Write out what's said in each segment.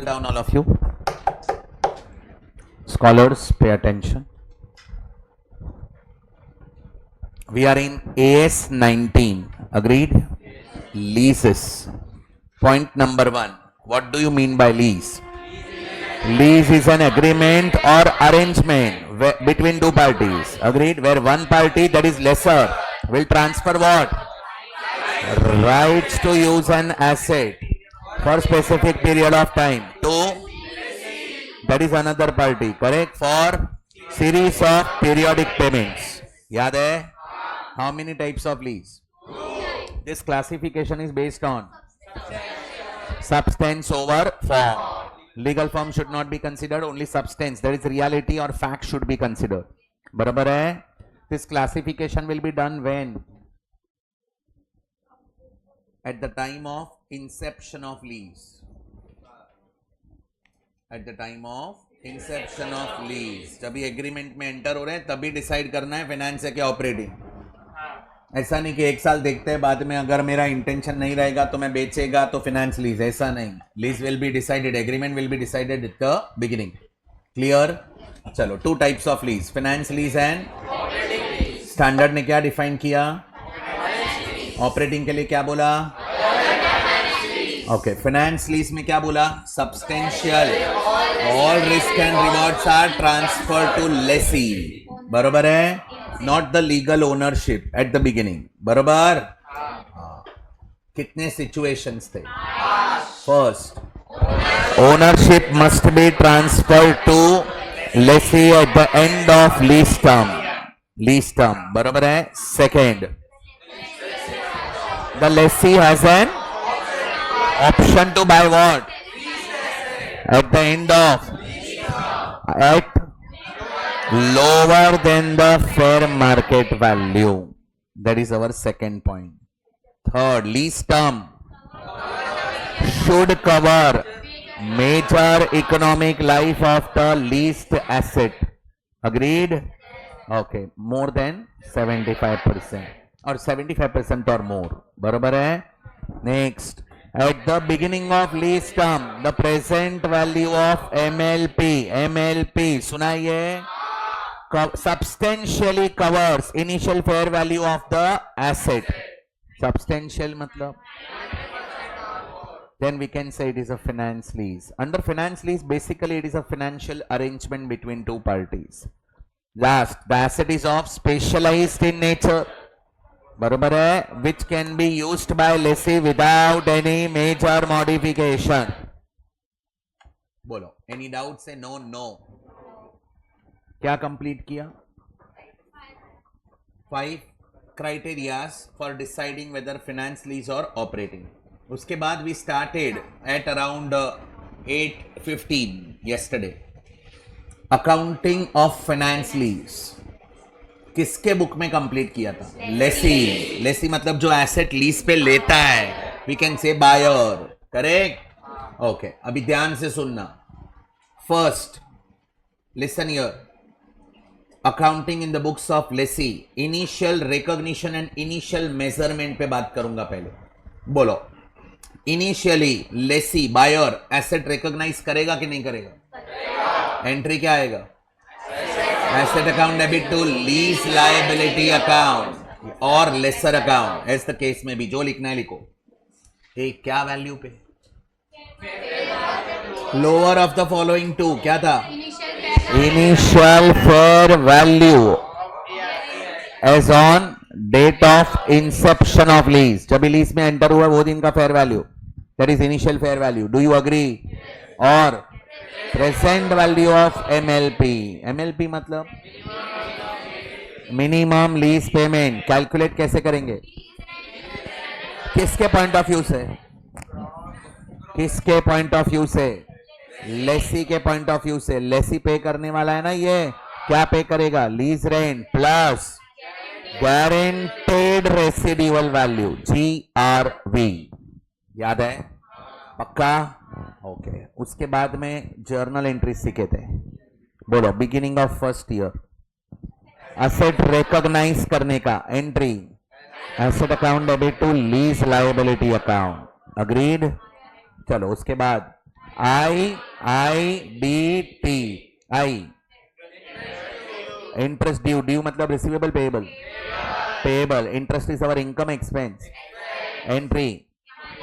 down, all of you. Scholars, pay attention. We are in AS 19. Agreed? Leases. Point number 1. What do you mean by lease? Lease is an agreement or arrangement between two parties. Agreed? Where one party, that is lesser, will transfer what? Rights to use an asset for specific period of time to, that is another party, correct, for series of periodic payments. Yaad hai? How many types of lease? This classification is based on substance over form. Legal form should not be considered, only substance, that is reality or fact, should be considered. Barabar hai? This classification will be done when? At the time of inception of lease. At the time of inception of lease. जब ये agreement में enter हो रहे हैं तभी decide करना है finance है क्या operating. ऐसा नहीं कि एक साल देखते हैं बाद में अगर मेरा इंटेंशन नहीं रहेगा तो मैं बेचेगा तो finance lease. ऐसा नहीं. Lease will be decided, agreement will be decided at the beginning. Clear? चलो, two types of lease, finance lease and standard ने क्या define किया? Operating के लिए क्या बोला? Okay, finance lease में क्या बोला? Substantial. All risk and rewards are transferred to lessee. बरोबर है? Not the legal ownership at the beginning. बरोबर? कितने situations थे? First, ownership must be transferred to lessee at the end of lease term. Lease term. बरोबर है? Second, the lessee has an option to buy what? At the end of, at lower than the fair market value. That is our second point. Third, lease term should cover major economic life of the leased asset. Agreed? Okay, more than 75% or 75% or more. बराबर है? Next, at the beginning of lease term, the present value of MLP सुनाइए, substantially covers initial fair value of the asset. Substantial मतलब, then we can say it is a finance lease. Under finance lease, basically it is a financial arrangement between two parties. Last, the asset is of specialized in nature. बराबर है? Which can be used by lessee without any major modification. बोलो, any doubt? Say no, no. क्या complete किया? 5 criterias for deciding whether finance lease or operating. उसके बाद we started at around 8:15 yesterday. Accounting of finance lease किसके book में complete किया था? लेसी. लेसी मतलब जो एसेट लीज पे लेता है. We can say buyer. Correct? Okay, अभी ध्यान से सुनना. First, listen here. Accounting in the books of lessee, initial recognition and initial measurement पे बात करूंगा पहले. बोलो, initially lessee buyer asset recognise करेगा कि नहीं करेगा? एंट्री क्या आएगा? Asset account debit to lease liability account or lesser account, as the case में भी. जो लिखना है लिखो. एक क्या वैल्यू पे? Lower of the following two. क्या था? Initial fair value as on date of inception of lease. जब लीज में एंटर हुआ वो दिन का fair value, that is initial fair value. Do you agree? और present value of MLP. MLP मतलब मिनिमम लीज पेमेंट. कैलकुलेट कैसे करेंगे? किसके पॉइंट ऑफ व्यू से? किसके पॉइंट ऑफ व्यू से? लेसी के पॉइंट ऑफ व्यू से. लेसी पे करने वाला है ना. ये क्या पे करेगा? Lease rent plus guaranteed residual value, GRV. याद है? पक्का? ओके. उसके बाद में जर्नल एंट्री सीखे थे. बोलो, beginning of first year asset recognise करने का entry, asset account debit to lease liability account. Agreed? चलो, उसके बाद IIDT I interest due due मतलब receivable payable interest is our income expense entry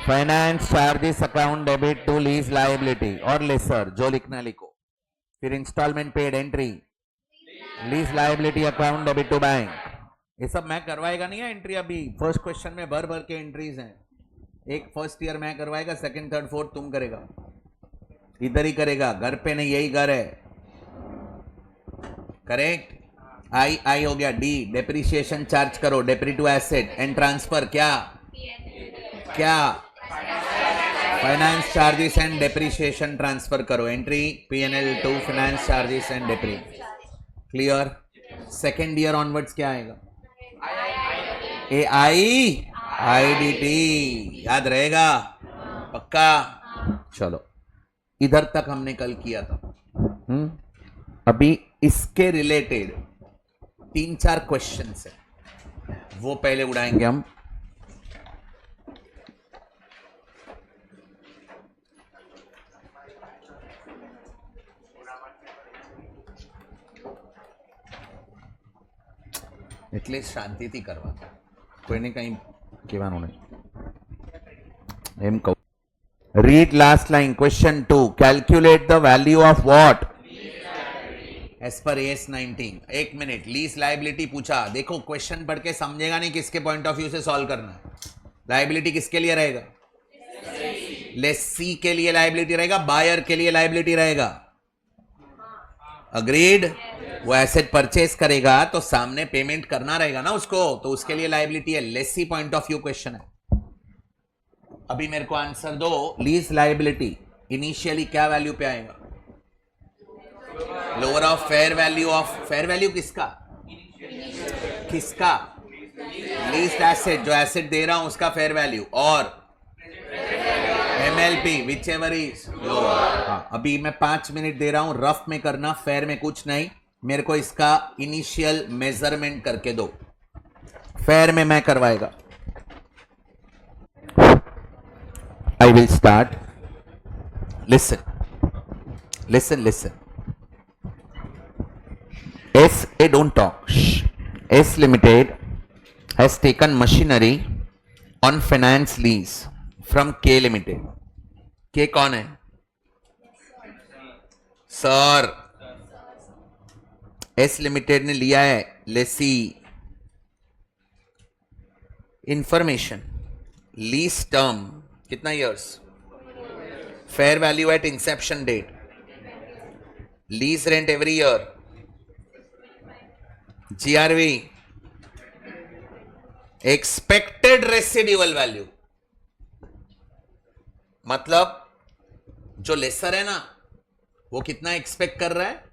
finance charges account debit to lease liability और lessor जो लिखना लिखो फिर instalment paid entry lease liability account debit to bank ये सब मैं करवाएगा नहीं है एंट्री अभी फर्स्ट क्वेश्चन में भर भर के एंट्रीज हैं एक फर्स्ट ईयर मैं करवाएगा सेकंड थर्ड फोर्थ तुम करेगा इधर ही करेगा घर पे नहीं यही घर है करेक्ट आई हो गया डी डेप्रिसिएशन चार्ज करो depre to asset and transfer क्या finance charges and depreciation transfer करो entry PNL to finance charges and depre clear second year onwards क्या आएगा IIDT याद रहेगा पक्का चलो इधर तक हमने कल किया था अभी इसके रिलेटेड 3-4 क्वेश्चंस है वो पहले उड़ाएंगे हम એટલે શાંતિથી કરવા કોઈને કંઈ કહેવાનું નહીં એમ કહું read last line question 2 calculate the value of what as पर AS 19 एक मिनट लीज लायबिलिटी पूछा देखो क्वेश्चन पढ़ के समझेगा नहीं किसके पॉइंट ऑफ व्यू से सॉल्व करना लायबिलिटी किसके लिए रहेगा लेसी के लिए लायबिलिटी रहेगा बायर के लिए लायबिलिटी रहेगा अग्रीड वो एसेट परचेस करेगा तो सामने पेमेंट करना रहेगा ना उसको तो उसके लिए लायबिलिटी है lessee point of view question है अभी मेरे को आंसर दो लीज लायबिलिटी इनिशियली क्या वैल्यू पे आएगा लोअर ऑफ फेयर वैल्यू किसका लीज एसेट जो एसेट दे रहा हूं उसका फेयर वैल्यू और MLP विच एवर इज अभी मैं 5 मिनट दे रहा हूं रफ में करना फेयर में कुछ नहीं मेरे को इसका इनिशियल मेजरमेंट करके दो फेयर में मैं करवाएगा आई will start listen don't talk S Limited has taken machinery on finance lease from K Limited K कौन है सर S Limited ने लिया है लेसी इंफॉर्मेशन लीज टर्म कितना years fair value at inception date lease rent every year GRV expected residual value मतलब जो laser है ना वो कितना एक्सपेक्ट कर रहा है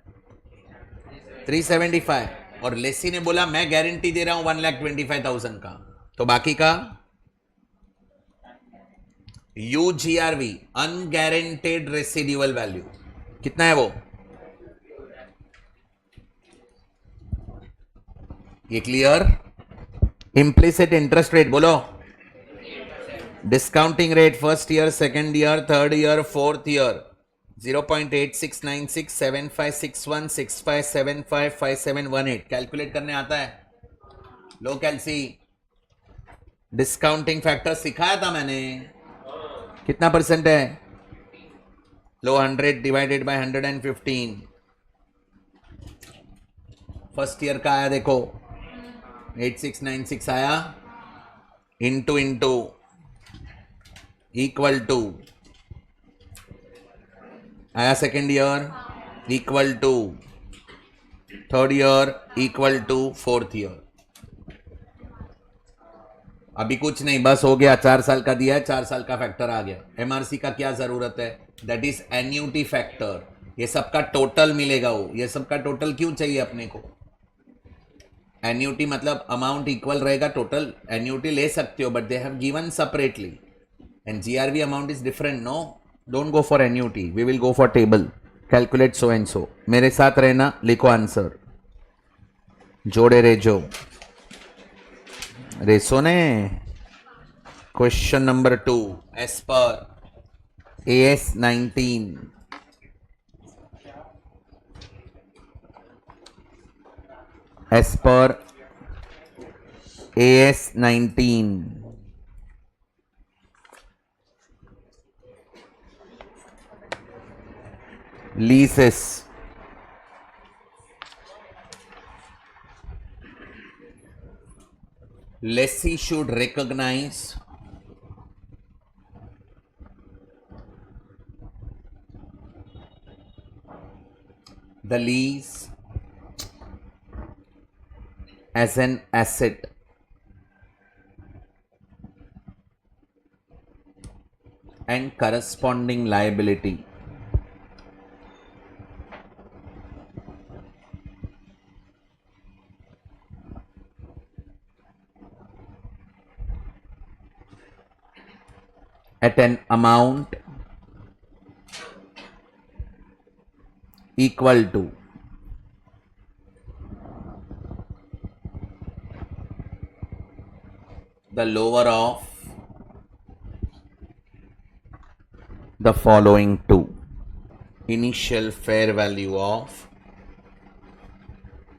375 और लेसी ने बोला मैं गारंटी दे रहा हूं 1,25,000 का तो बाकी का UGRV अनगारंटेड रेसिड्यूअल वैल्यू कितना है वो ये क्लियर इम्प्लिसिट इंटरेस्ट रेट बोलो discounting rate first year second year third year fourth year 0.8696756165755718 calculate करने आता है लो कैलसी डिस्काउंटिंग फैक्टर सिखाया था मैंने कितना परसेंट है लो 100 डिवाइडेड बाय 115 फर्स्ट ईयर का आया देखो 8696 आया इंटू इक्वल टू आया second year equal to third year equal to fourth year अभी कुछ नहीं बस हो गया 4 साल का दिया है 4 साल का फैक्टर आ गया MRC का क्या जरूरत है दैट इज एन्यूटी फैक्टर ये सबका टोटल मिलेगा वो ये सबका टोटल क्यों चाहिए अपने को एन्यूटी मतलब अमाउंट इक्वल रहेगा टोटल एन्यूटी ले सकते हो but they have given separately and GRV amount is different no don't go for annuity we will go for table calculate so and so मेरे साथ रहना लिखो आंसर जोड़े रेजो रेसो ने क्वेश्चन नंबर 2 एज पर AS 19 as per AS 19 leases lessee should recognize the lease as an asset and corresponding liability at an amount equal to the lower of the following two: initial fair value of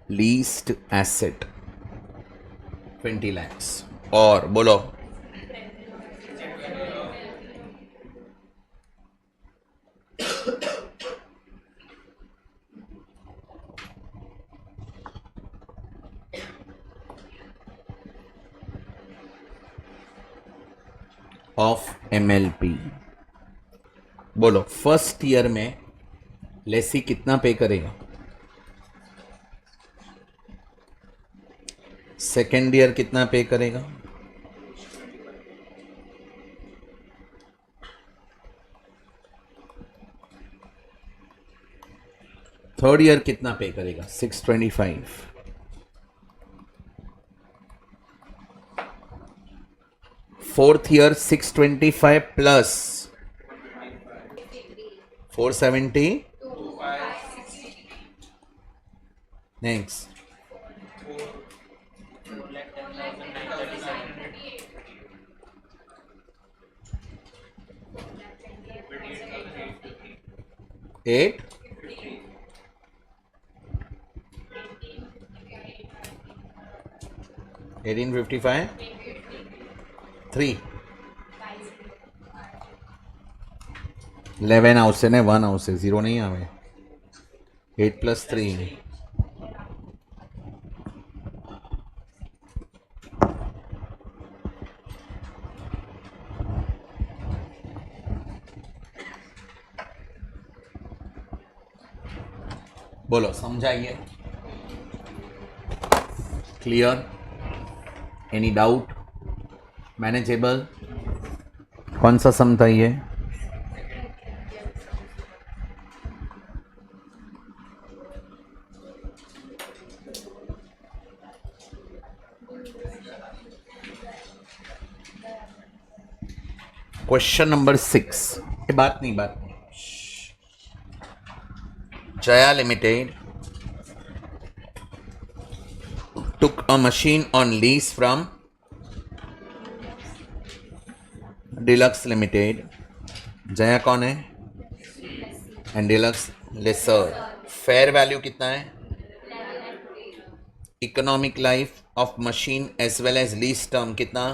leased asset 20 lakhs और बोलो of MLP। बोलो first year में लेसी कितना पे करेगा, second year कितना पे करेगा, थर्ड ईयर कितना पे करेगा 625, फोर्थ ईयर 625 प्लस 470 नेक्स्ट 8 1855 3 11 આવશે ને 1 આવશે 0 નહીં આવે 8 + 3 बोलो समझाइए क्लियर एनी डाउट मैनेजेबल कौन सा समझाइए क्वेश्चन नंबर 6 ये बात नहीं Jaya Limited took a machine on lease from Deluxe Limited. Jaya कौन है and Deluxe lessor. Fair value कितना है, economic life of machine as well as lease term कितना,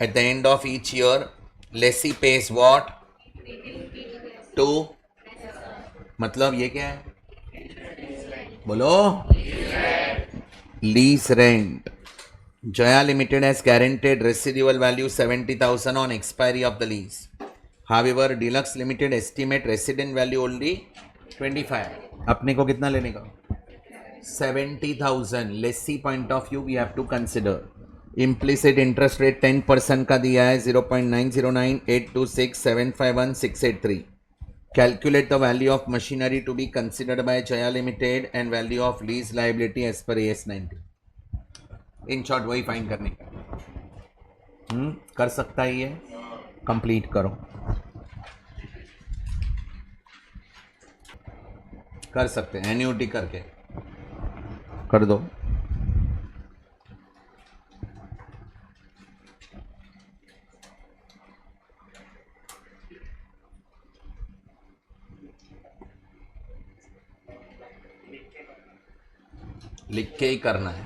at the end of each year lessee pays what to, मतलब ये क्या है बोलो lease rent. Jaya Limited has guaranteed residual value 70,000 on expiry of the lease. However, Deluxe Limited estimate resident value only 25. अपने को कितना लेने का 70,000। Lessee point of view we have to consider implicit interest rate 10% का दिया है 0.909826751683। Calculate the value of machinery to be considered by Jaya Limited and value of lease liability as per AS 90। In short वही find करने का कर सकता है ये, कंप्लीट करो कर सकते हैं एन्यूटी करके कर दो। लिख के ही करना है।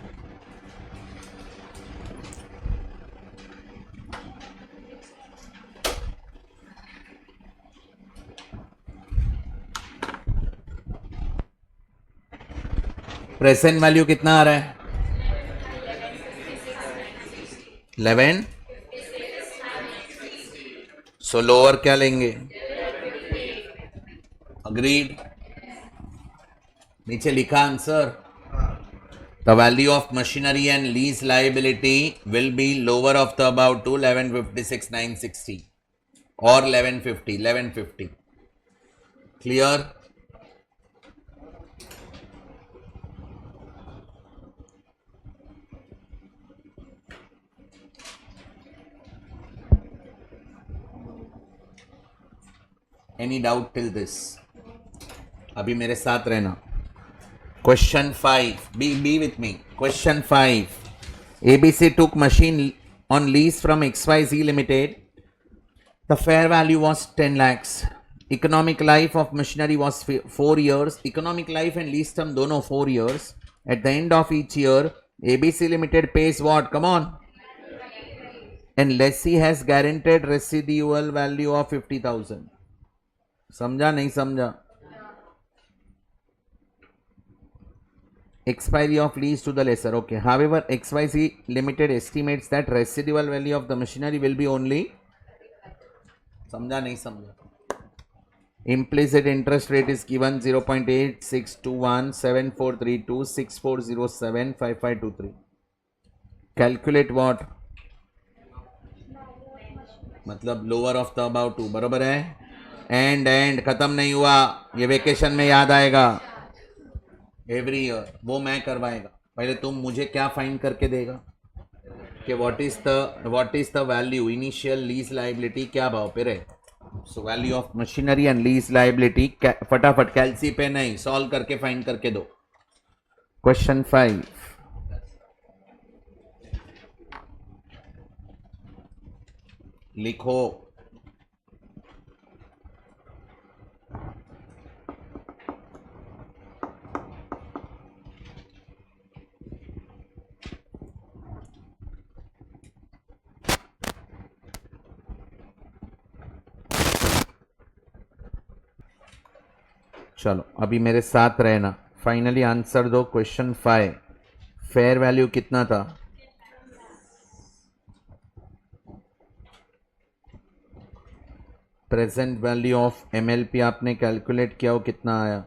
प्रेजेंट वैल्यू कितना आ रहा है? 11। सो लोअर क्या लेंगे? अग्रीड। नीचे लिखा answer. The value of machinery and lease liability will be lower of the above to 1156,960 or 1150. Clear? Any doubt till this? अभी मेरे साथ रहना। Question 5. Be with me. Question 5. ABC took machine on lease from XYZ Limited. The fair value was 10 lakhs. Economic life of machinery was 4 years. Economic life and lease term dono 4 years. At the end of each year, ABC Limited pays what? Come on. And lessee has guaranteed residual value of 50,000. समझा नहीं समझा? Expiry of lease to the lessor. Okay. However, XYZ Limited estimates that residual value of the machinery will be only. समझा नहीं समझा? Implicit interest rate is given 0.8621743264075523. Calculate what? मतलब lower of the about two. बराबर है? And खत्म नहीं हुआ, ये वेकेशन में याद आएगा। एवरी ईयर वो मैं करवाएगा। पहले तुम मुझे क्या फाइंड करके देगा कि what is the value initial lease liability, क्या भाव पे रहे। So value of machinery and lease liability फटाफट कैलसी पे नहीं, सॉल्व करके फाइंड करके दो। क्वेश्चन 5 लिखो। चलो अभी मेरे साथ रहना। फाइनली आंसर दो क्वेश्चन 5। फेयर वैल्यू कितना था? प्रेजेंट वैल्यू ऑफ एमएलपी आपने कैलकुलेट किया, वो कितना आया?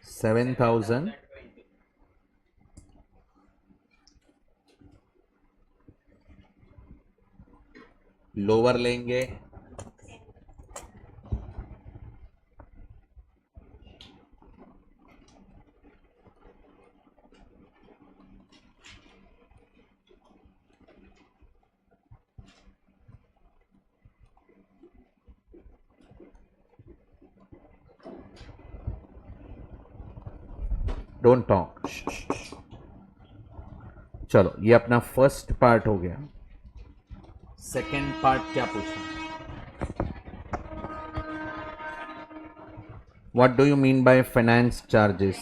7,000। लोअर लेंगे डोंट टॉक। चलो ये अपना फर्स्ट पार्ट हो गया। सेकेंड पार्ट क्या पूछा? What do you mean by finance charges?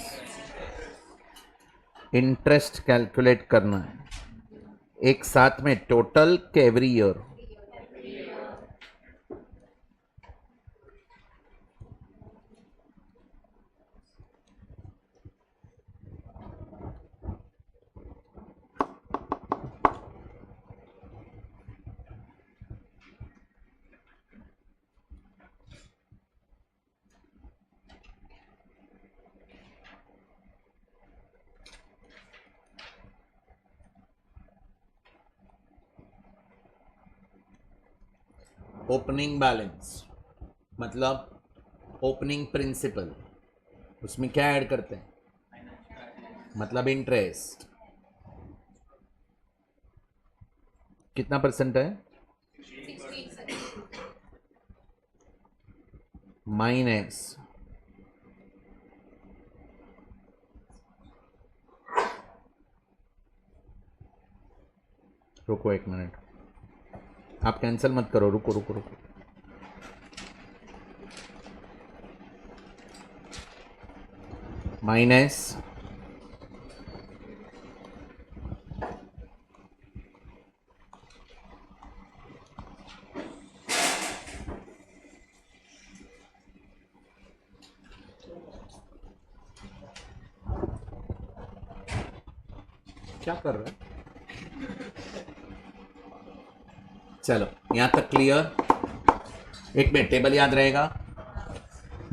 Interest calculate करना है एक साथ में, टोटल के एवरी ईयर? ओपनिंग बैलेंस मतलब ओपनिंग प्रिंसिपल, उसमें क्या ऐड करते हैं? मतलब इंटरेस्ट। कितना परसेंट है? माइनस रुको एक मिनट, आप कैंसिल मत करो, रुको रुको रुको। माइनस क्या कर रहा है? चलो यहां तक क्लियर। एक मिनट, टेबल याद रहेगा।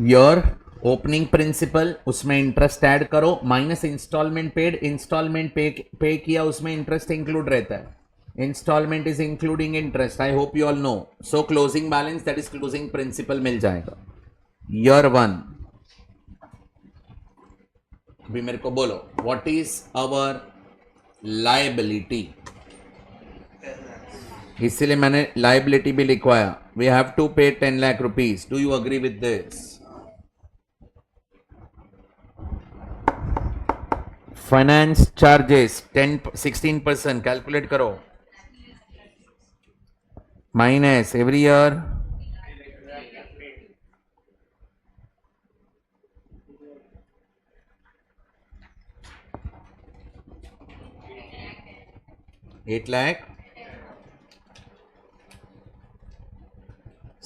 योर ओपनिंग प्रिंसिपल, उसमें इंटरेस्ट ऐड करो, minus instalment paid, instalment pay किया, उसमें इंटरेस्ट इंक्लूड रहता है। Instalment is including interest, I hope you all know. So closing balance that is closing principal मिल जाएगा। ईयर 1, अभी मेरे को बोलो व्हाट इज आवर लायबिलिटी। इसीलिए मैंने लायबिलिटी भी लिखवाया। We have to pay 10 lakh rupees. Do you agree with this? Finance charges 16%, calculate करो। Minus every year ₹8 lakh,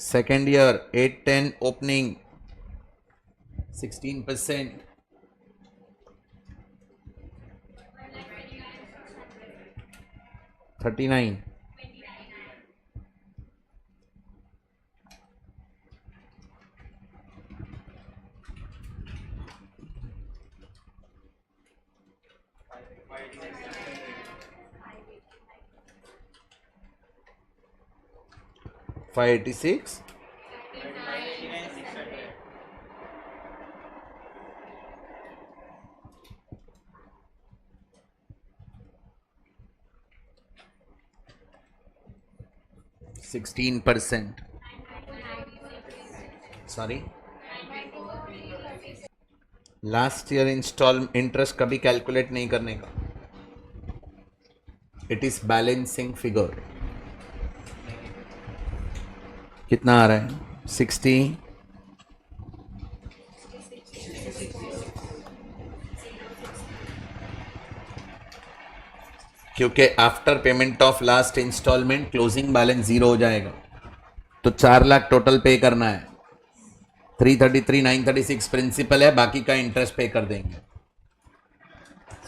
second year 810 opening 16%, 39, $586, %16, sorry last year install interest कभी कैलकुलेट नहीं करने का, इट इज बैलेंसिंग फिगर। कितना आ रहा है? 60, क्योंकि after payment of last instalment closing balance 0 हो जाएगा, तो 4 लाख टोटल पे करना है। 333 936 प्रिंसिपल है, बाकी का इंटरेस्ट पे कर देंगे।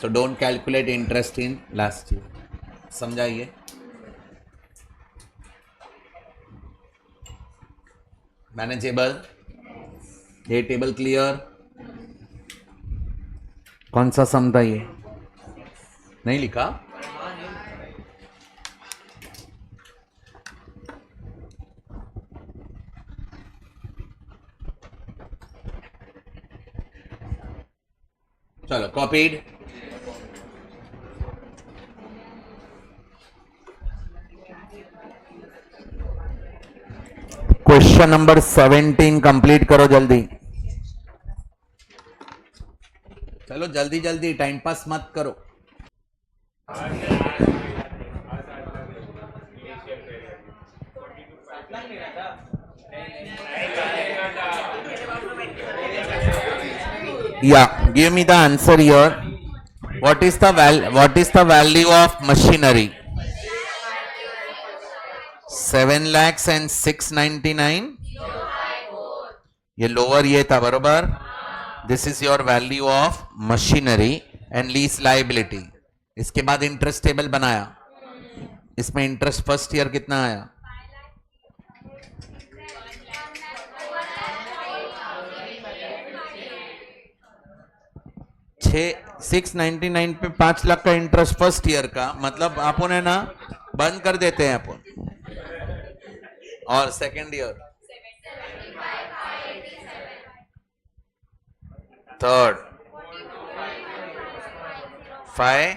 So don't calculate interest in last year. समझाइए। मैनेजेबल, ये टेबल क्लियर। कौन सा सम था ये? नहीं लिखा? चलो कॉपीड। क्वेश्चन नंबर 17 कंप्लीट करो जल्दी। चलो जल्दी जल्दी, टाइम पास मत करो। Yeah, give me the answer here. What is the value of machinery? 7 lakhs and 699. ये लोअर ये था बरोबर। This is your value of machinery and lease liability. इसके बाद इंटरेस्ट टेबल बनाया, इसमें इंटरेस्ट फर्स्ट ईयर कितना आया? 699 पे 5 लाख का इंटरेस्ट फर्स्ट ईयर का, मतलब अपन है ना बंद कर देते हैं अपन। और सेकेंड ईयर, थर्ड 5,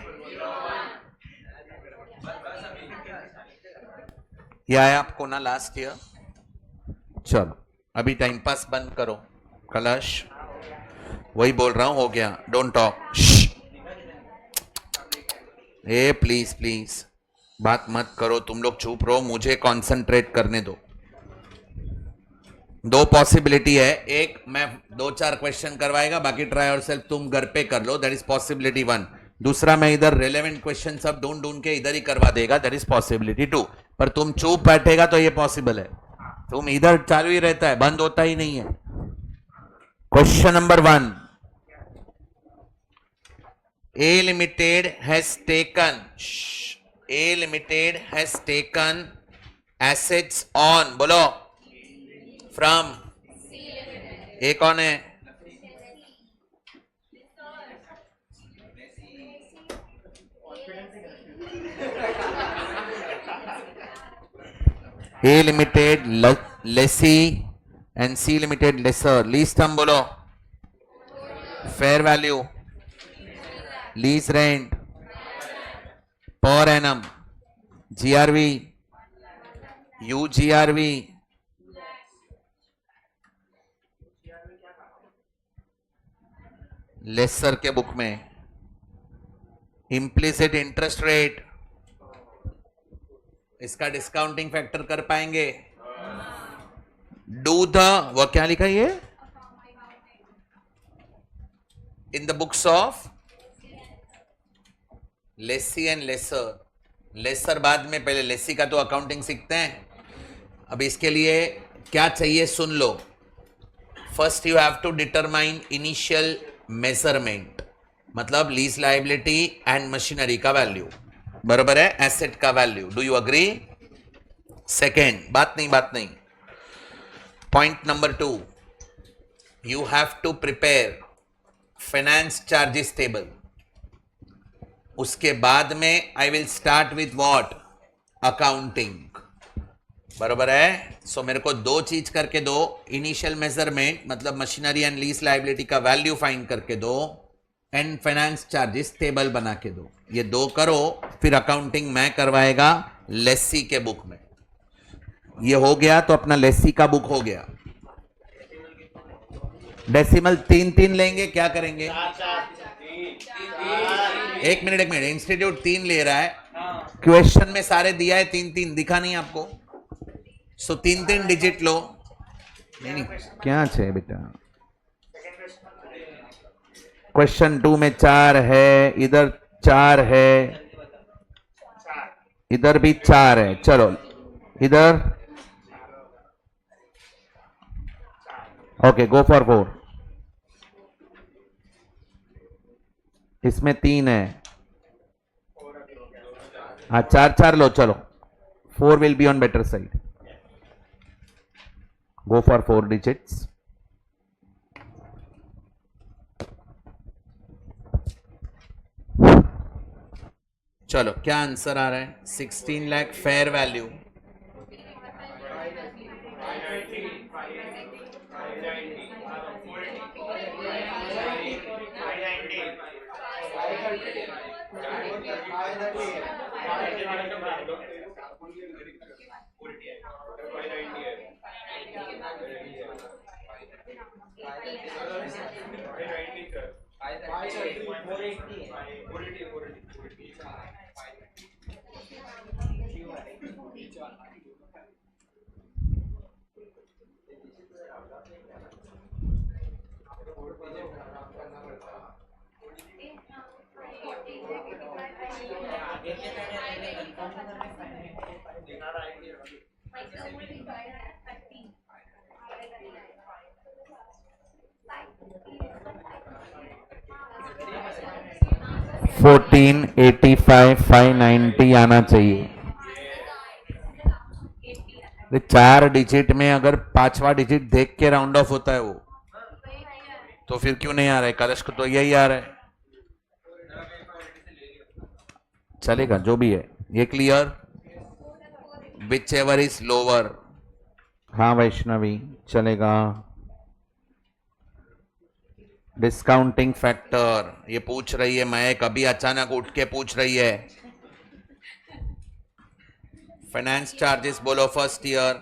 ये आया आपको ना लास्ट ईयर। चलो अभी टाइम पास बंद करो। कलश वही बोल रहा हूं, हो गया। Don't talk. A please please बात मत करो, तुम लोग चुप रहो, मुझे कंसंट्रेट करने दो। दो पॉसिबिलिटी है, एक मैं दो चार क्वेश्चन करवाएगा, बाकी ट्राई और सेल्फ तुम घर पे कर लो, दैट इज पॉसिबिलिटी वन। दूसरा मैं इधर रेलेवेंट क्वेश्चन सब ढूंढ ढूंढ के इधर ही करवा देगा, दैट इज पॉसिबिलिटी टू। पर तुम चुप बैठेगा तो ये पॉसिबल है, तुम इधर चालू ही रहता है, बंद होता ही नहीं है। Question number one, A Limited has taken A Limited has taken assets on, बोलो, from, ए कौन है? A Limited lessee and C Limited lessor, lease term बोलो, fair value, lease rent, per annum, GRV, UGRV, lessor के book में implicit interest rate, इसका discounting factor कर पाएंगे? Do the, वो क्या लिखा ये in the books of lessee and lessor? Lessor बाद में, पहले लेसी का तो अकाउंटिंग सीखते हैं। अब इसके लिए क्या चाहिए सुन लो। First you have to determine initial measurement, मतलब लीज लायबिलिटी एंड मशीनरी का वैल्यू, बराबर है, एसेट का value. Do you agree? Second, बात नहीं, point number two, you have to prepare finance charges table. उसके बाद में I will start with what? Accounting, बराबर है। सो मेरे को दो चीज करके दो, इनिशियल मेजरमेंट मतलब मशीनरी एंड लीज लायबिलिटी का वैल्यू फाइंड करके दो, एंड फाइनेंस चार्जेस टेबल बना के दो। ये दो करो, फिर अकाउंटिंग मैं करवाएगा लेसी के बुक में। ये हो गया तो अपना लेसी का बुक हो गया। डेसिमल तीन तीन लेंगे, क्या करेंगे? एक मिनट, इंस्टीट्यूट तीन ले रहा है, क्वेश्चन में सारे दिया है तीन तीन, दिखा नहीं आपको? सो तीन तीन डिजिट लो। नहीं, क्या है बेटा, क्वेश्चन टू में चार है, इधर चार है, इधर भी चार है, चलो इधर, ओके, गो फॉर फोर। इसमें तीन है, हाँ चार चार लो, चलो four will be on better side, go for four digits. चलो क्या आंसर आ रहा है? 16 लाख फेयर वैल्यू, फोर्टीन 85 590 आना चाहिए। चार डिजिट में अगर पांचवा डिजिट देख के राउंड ऑफ होता है वो, तो फिर क्यों नहीं आ रहा है? कलश को तो यही आ रहा है, चलेगा जो भी है। ये clear? Which ever is lower, हाँ वैष्णवी चलेगा। डिस्काउंटिंग फैक्टर ये पूछ रही है, मैं कभी अचानक उठ के पूछ रही है। फाइनेंस चार्जेस बोलो first year,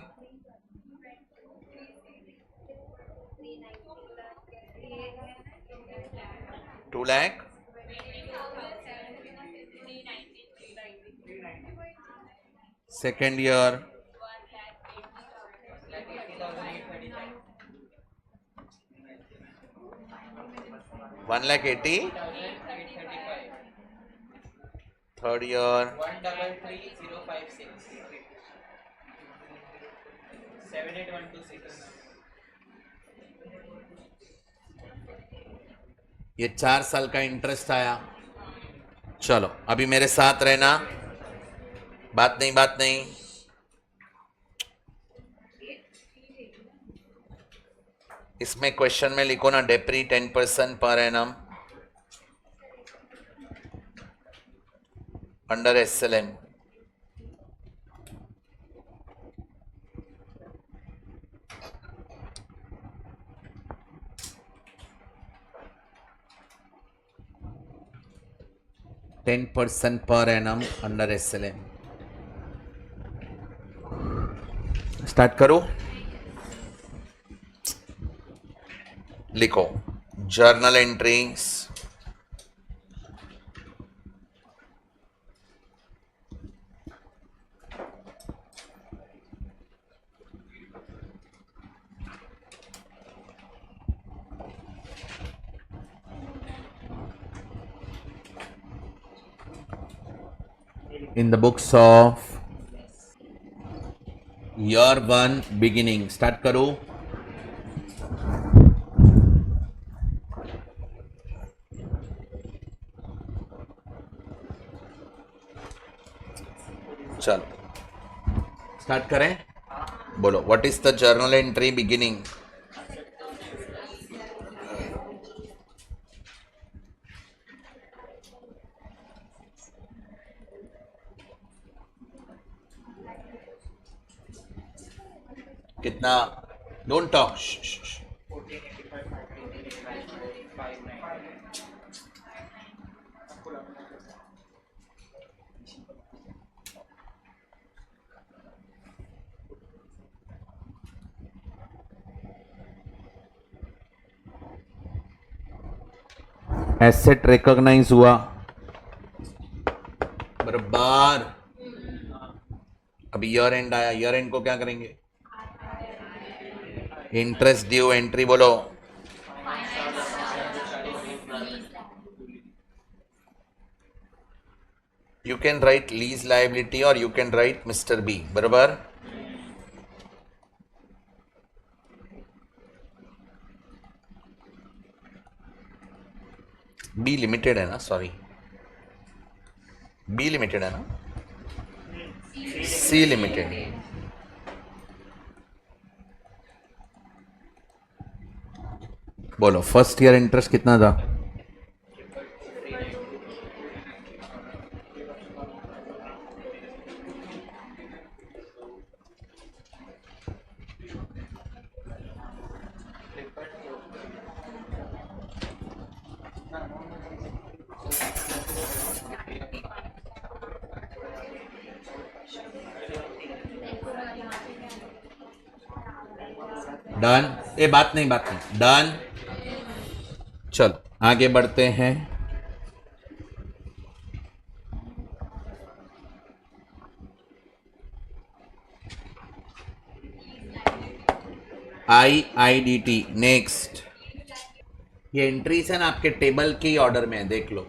two lakh, second year 1,80,000. Third year. 133,056. ये 4 साल का इंटरेस्ट आया. चलो अभी मेरे साथ रहना. बात नहीं, बात नहीं. इसमें क्वेश्चन में लिखो ना, डेप्री 10% per annum under SLM. %10 per annum under SLM. Start करो. लिखो journal entries. In the books of year 1 beginning. Start करो. चलो स्टार्ट करें. बोलो what is the journal entry beginning. कितना. Don't talk. 1485, एसेट रिकॉग्नाइज हुआ बराबर. अभी ईयर एंड आया. ईयर एंड को क्या करेंगे. इंटरेस्ट ड्यू एंट्री बोलो. You can write lease liability और you can write mister B. बराबर. बी लिमिटेड है ना. सॉरी बी लिमिटेड है ना. C limited. बोलो फर्स्ट ईयर इंटरेस्ट कितना था. डन. ये बात नहीं, बात नहीं. डन. चलो आगे बढ़ते हैं. IIDT next. ये एंट्रीज है ना आपके टेबल की ऑर्डर में. देख लो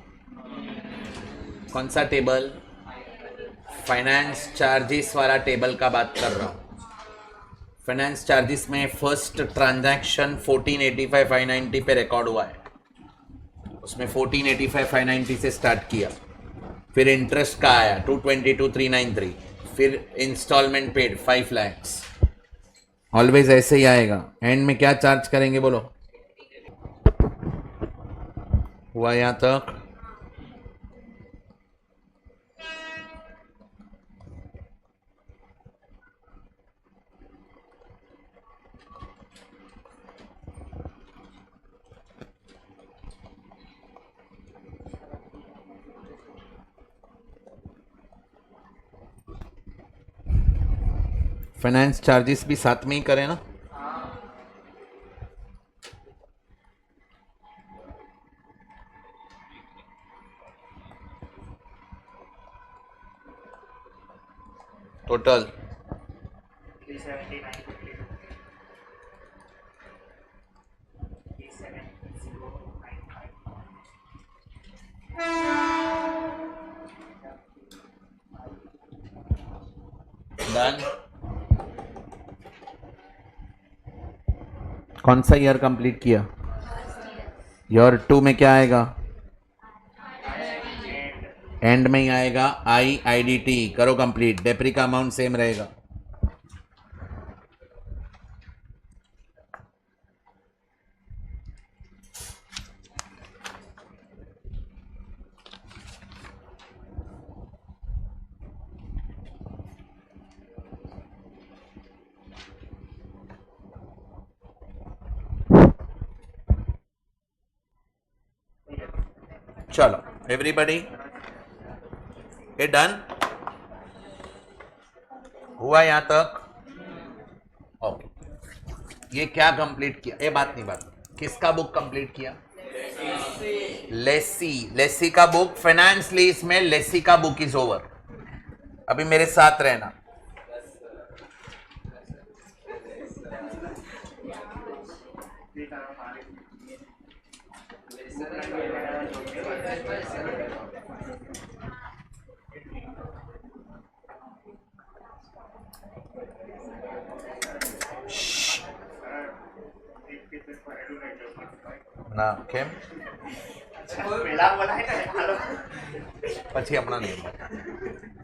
कौन सा टेबल. फाइनेंस चार्जेस वाला टेबल का बात कर रहा हूँ. फाइनेंस चार्जेस में फर्स्ट ट्रांजैक्शन 1485,590 पे रिकॉर्ड हुआ है. उसमें 1485,590 से स्टार्ट किया. फिर इंटरेस्ट का आया 222,393. फिर इंस्टॉलमेंट पेड 5 lakhs. ऑलवेज ऐसे ही आएगा. एंड में क्या चार्ज करेंगे बोलो. हुआ यहां तक. फाइनेंस चार्जेस भी साथ में ही करें ना. टोटल 379.52. 37095. डन। कौन सा ईयर कंप्लीट किया? ईयर 2 में क्या आएगा? एंड में ही आएगा IIDT। करो कंप्लीट, डेप्री का अमाउंट सेम रहेगा। चलो एवरीबॉडी, ये डन हुआ यहां तक? ओके, ये क्या कंप्लीट किया? ये बात नहीं, बात किसका बुक कंप्लीट किया? लेसी। लेसी का बुक, फाइनेंस लीज में लेसी का बुक इज ओवर। अभी मेरे साथ रहना। ના કેમ? પછી હમણાં નહીં,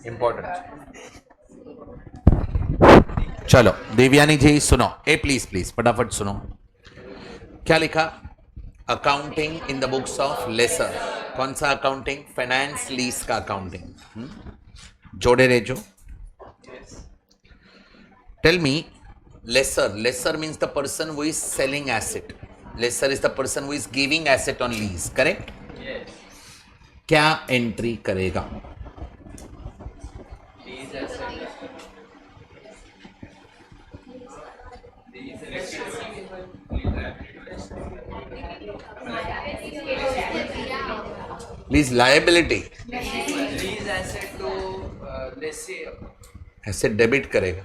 ઇમ્પોર્ટન્ટ છે। चलो देवयानी जी सुनो, ए प्लीज प्लीज फटाफट सुनो। क्या लिखा? Accounting in the books of lessor. कौन सा अकाउंटिंग? फाइनेंस लीज का अकाउंटिंग। जोड़े रहो। Tell me, lesser, lesser means the person who is selling asset, lesser is the person who is giving asset on lease, correct? Yes. क्या entry करेगा? Lease asset. Lease receivable. Lease liability. Lease asset to lessee. Asset debit करेगा,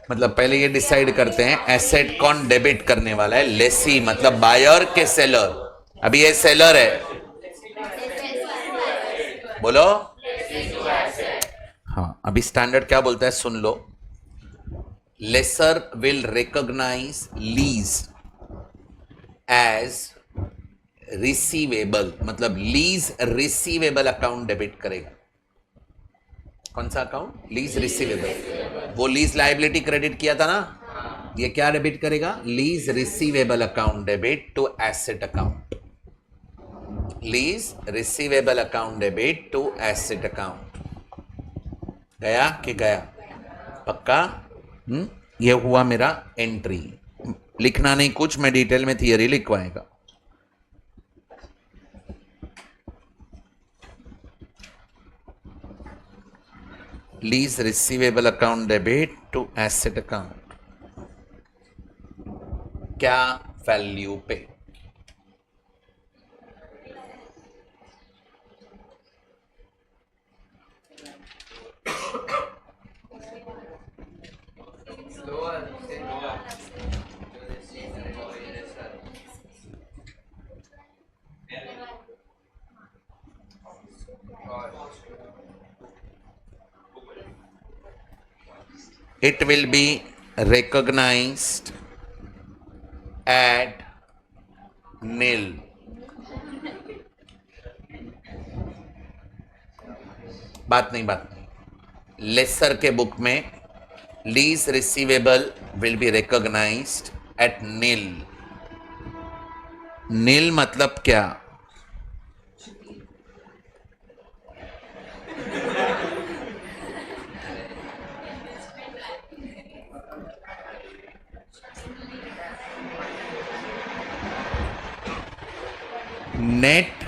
मतलब पहले ये decide करते हैं asset कौन debit करने वाला है। लेसी मतलब बायर के सेलर। अभी ये सेलर है, बोलो। हाँ, अभी स्टैंडर्ड क्या बोलता है सुन लो। Lessor will recognise lease as receivable, मतलब लीज रिसीवेबल अकाउंट डेबिट करेगा। कौन सा अकाउंट? Lease receivable. वो लीज लायबिलिटी क्रेडिट किया था ना, ये क्या डेबिट करेगा? Lease receivable account debit to asset account. Lease receivable account debit to asset account. गया कि गया? पक्का? ये हुआ मेरा एंट्री। लिखना नहीं कुछ, मैं डिटेल में थियरी लिखवाएगा। Lease receivable account debit to asset account. क्या वैल्यू पे? Lower, say lower. To lessee or lesser. It will be recognized at nil. बात नहीं, बात नहीं। लेसर के बुक में lease receivable will be recognised at NIL. NIL मतलब क्या? Net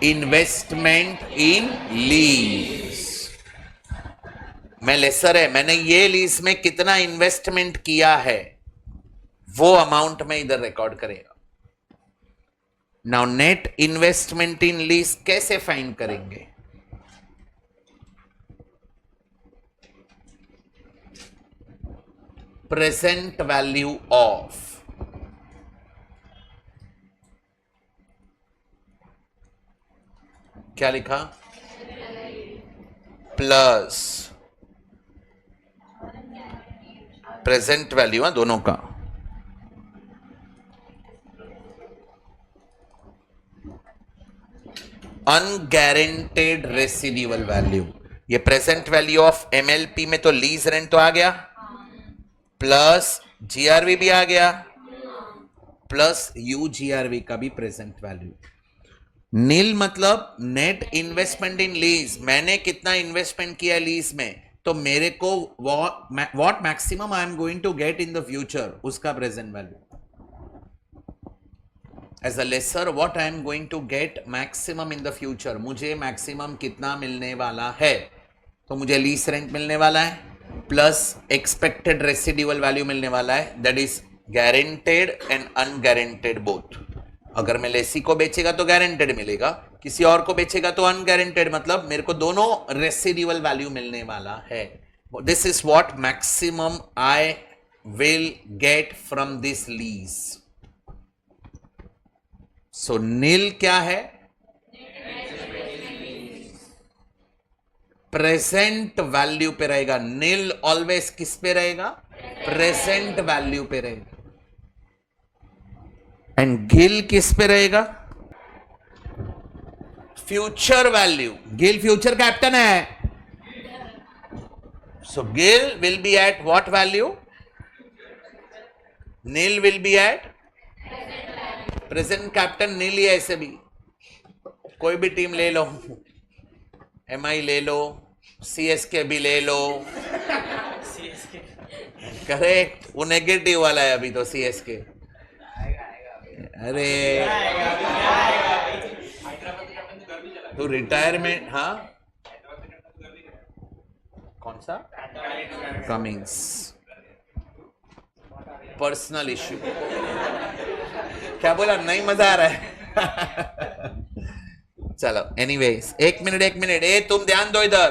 investment in lease. मैं लेसर है, मैंने ये लीज में कितना इन्वेस्टमेंट किया है वो अमाउंट में इधर रिकॉर्ड करेगा। Now net investment in lease कैसे फाइंड करेंगे? प्रेजेंट वैल्यू ऑफ क्या लिखा? प्लस प्रेजेंट वैल्यू है दोनों का। अनगारंटेड रेसिड्यूअल वैल्यू, ये प्रेजेंट वैल्यू ऑफ एमएलपी में तो लीज रेंट तो आ गया, प्लस जीआरवी भी आ गया, प्लस यूजीआरवी का भी प्रेजेंट वैल्यू। नील मतलब नेट इन्वेस्टमेंट इन लीज, मैंने कितना इन्वेस्टमेंट किया लीज में, तो मेरे को what maximum I am going to get in the future, उसका present value. As a lessor what I am going to get maximum in the future, मुझे maximum कितना मिलने वाला है, तो मुझे लीज रेंट मिलने वाला है, प्लस एक्सपेक्टेड रेसिड्यूअल वैल्यू मिलने वाला है, that is guaranteed and unguaranteed both. अगर मैं लेसी को बेचेगा तो गारंटेड मिलेगा, किसी और को बेचेगा तो अनगारंटेड, मतलब मेरे को दोनों रेसिड्यूअल वैल्यू मिलने वाला है। This is what maximum I will get from this lease. So NIL क्या है? प्रेजेंट वैल्यू पे रहेगा। नील ऑलवेज किस पे रहेगा? प्रेजेंट वैल्यू पे रहेगा। एंड गिल किस पे रहेगा? Future value. GIL future captain है, so GIL will be at what value? NIL will be at present captain. NIL ही है, ऐसे भी कोई भी टीम ले लो, एमआई ले लो, सीएसके भी ले लो, करेक्ट, वो नेगेटिव वाला है अभी तो सीएसके। अरे तो रिटायरमेंट, हाँ कौन सा? Cummins, personal issue. क्या बोला? नहीं मजा आ रहा है। चलो एनीवेज, एक मिनट, ए तुम ध्यान दो इधर।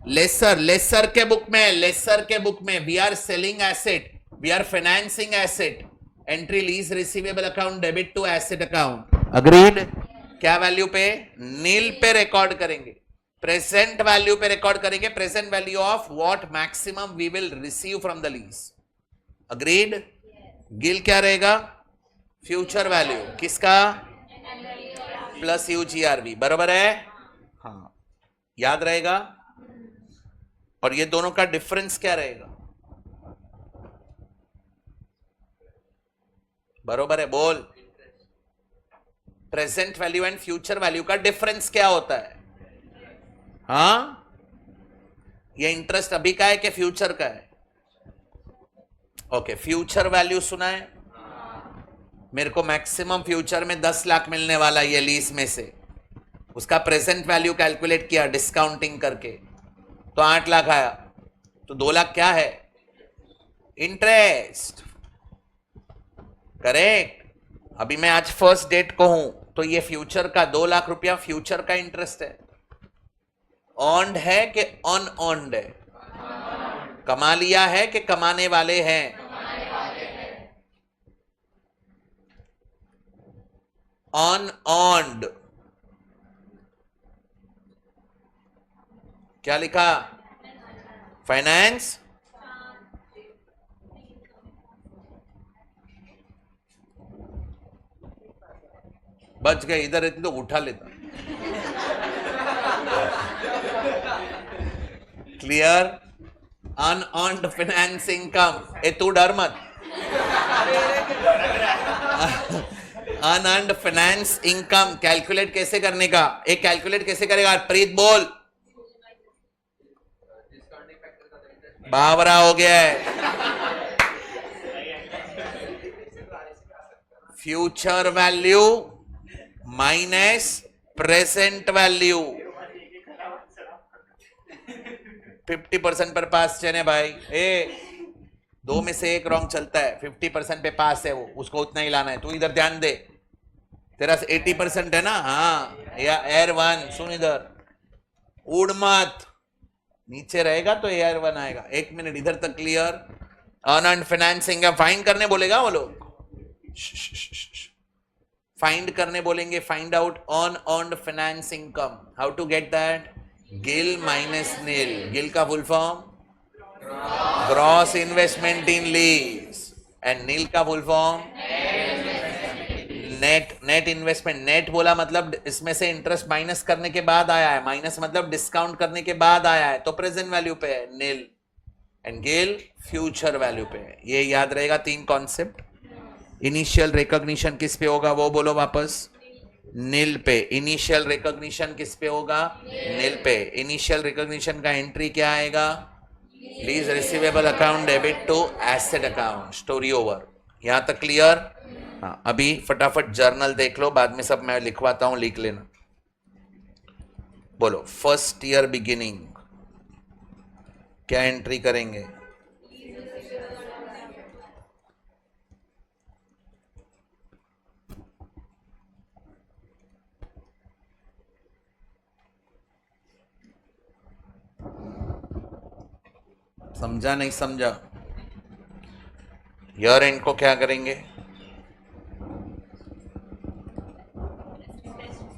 लेसर के बुक में we are selling asset, we are financing asset, entry lease receivable account debit to asset account. Agreed? क्या वैल्यू पे? नील पे रिकॉर्ड करेंगे, प्रेजेंट वैल्यू पे रिकॉर्ड करेंगे, present value of what maximum we will receive from the lease. Agreed? गिल क्या रहेगा? Future value, किसका? प्लस यूजीआरवी, बराबर है? हाँ, याद रहेगा। और ये दोनों का डिफरेंस क्या रहेगा? बरोबर है, बोल। Present value and future value का डिफरेंस क्या होता है? हाँ, ये इंटरेस्ट अभी का है कि फ्यूचर का है? ओके, फ्यूचर वैल्यू सुना है? मेरे को मैक्सिमम फ्यूचर में 10 लाख मिलने वाला ये लीज में से, उसका प्रेजेंट वैल्यू कैलकुलेट किया डिस्काउंटिंग करके, तो 8 लाख आया, तो 2 लाख क्या है? इंटरेस्ट। करेक्ट। अभी मैं आज फर्स्ट डेट को हूं, तो ये फ्यूचर का 2 लाख रुपया फ्यूचर का इंटरेस्ट है। ऑन्ड है कि अनऑन्ड है? कमा लिया है कि कमाने वाले हैं? अनऑन्ड। क्या लिखा? फाइनेंस। बच गए, इधर रहती तो उठा लेता। क्लियर? Unearned finance income. ए तू डर मत। अनअर्न्ड फाइनेंस इनकम कैलकुलेट कैसे करने का? एक कैलकुलेट कैसे करेगा? प्रीत बोल। बावरा हो गया है। Future value minus present value. 50% पर पास चने भाई। ए 2 में से 1 रॉन्ग चलता है, 50% पे पास है वो, उसको उतना ही लाना है। तू इधर ध्यान दे, तेरा 80% है ना? हाँ, या एयर 1 सुन इधर, उड़ मत, नीचे रहेगा तो एयर 1 आएगा। 1 मिनट, इधर तक क्लियर? अनअर्न्ड फाइनेंसिंग फाइन करने बोलेगा वो लोग। फाइंड करने बोलेंगे, find out unearned finance income. How to get that? GIL minus NIL. GIL का full form gross investment in lease and NIL का full form net. Net investment. Net बोला मतलब इसमें से इंटरेस्ट माइनस करने के बाद आया है. माइनस मतलब डिस्काउंट करने के बाद आया है, तो प्रेजेंट वैल्यू पे है नील. एंड गिल फ्यूचर वैल्यू पे है. ये याद रहेगा 3 कॉन्सेप्ट. इनिशियल रिकॉग्निशन किस पे होगा वो बोलो वापस? नील पे. इनिशियल रिकॉग्निशन किस पे होगा? नील पे. इनिशियल रिकॉग्निशन का एंट्री क्या आएगा? Lease receivable account debit to asset account. Story over. यहां तक क्लियर? हाँ, अभी फटाफट जर्नल देख लो, बाद में सब मैं लिखवाता हूं, लिख लेना. बोलो फर्स्ट ईयर बिगिनिंग क्या एंट्री करेंगे? समझा नहीं समझा? ईयर एंड को क्या करेंगे?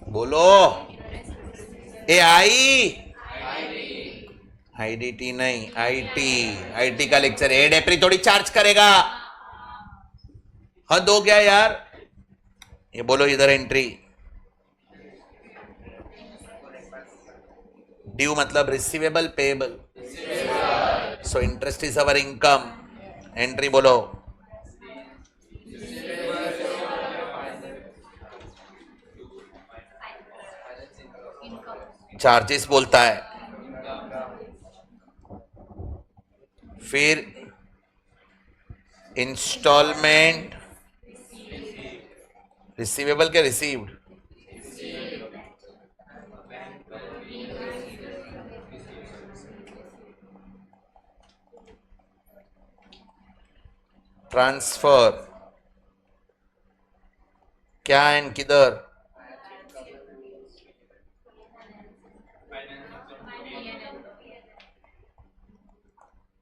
बोलो. ए आई आईडीटी नहीं, आईटी. आईटी का लेक्चर 8 अप्रैल थोड़ी चार्ज करेगा. हद हो गया यार. ये बोलो इधर एंट्री. ड्यू मतलब receivable payable. So interest is our income. Entry बोलो. चार्जेस बोलता है. फिर इंस्टॉलमेंट. रिसीवेबल के रिसीव्ड. ट्रांसफर क्या एंड किधर?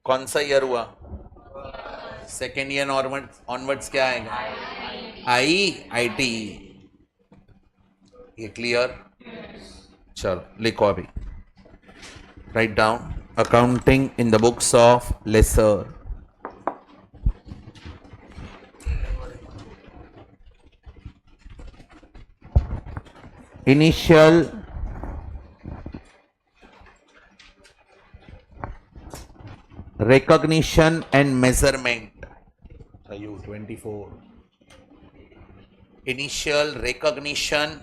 कौन सा ईयर हुआ? सेकेंड ईयर ऑनवर्ड्स क्या आएगा? आईटी. ये क्लियर? चलो लिखो अभी. Write down. Accounting in the books of lessor. Initial recognition and measurement. You 24. Initial recognition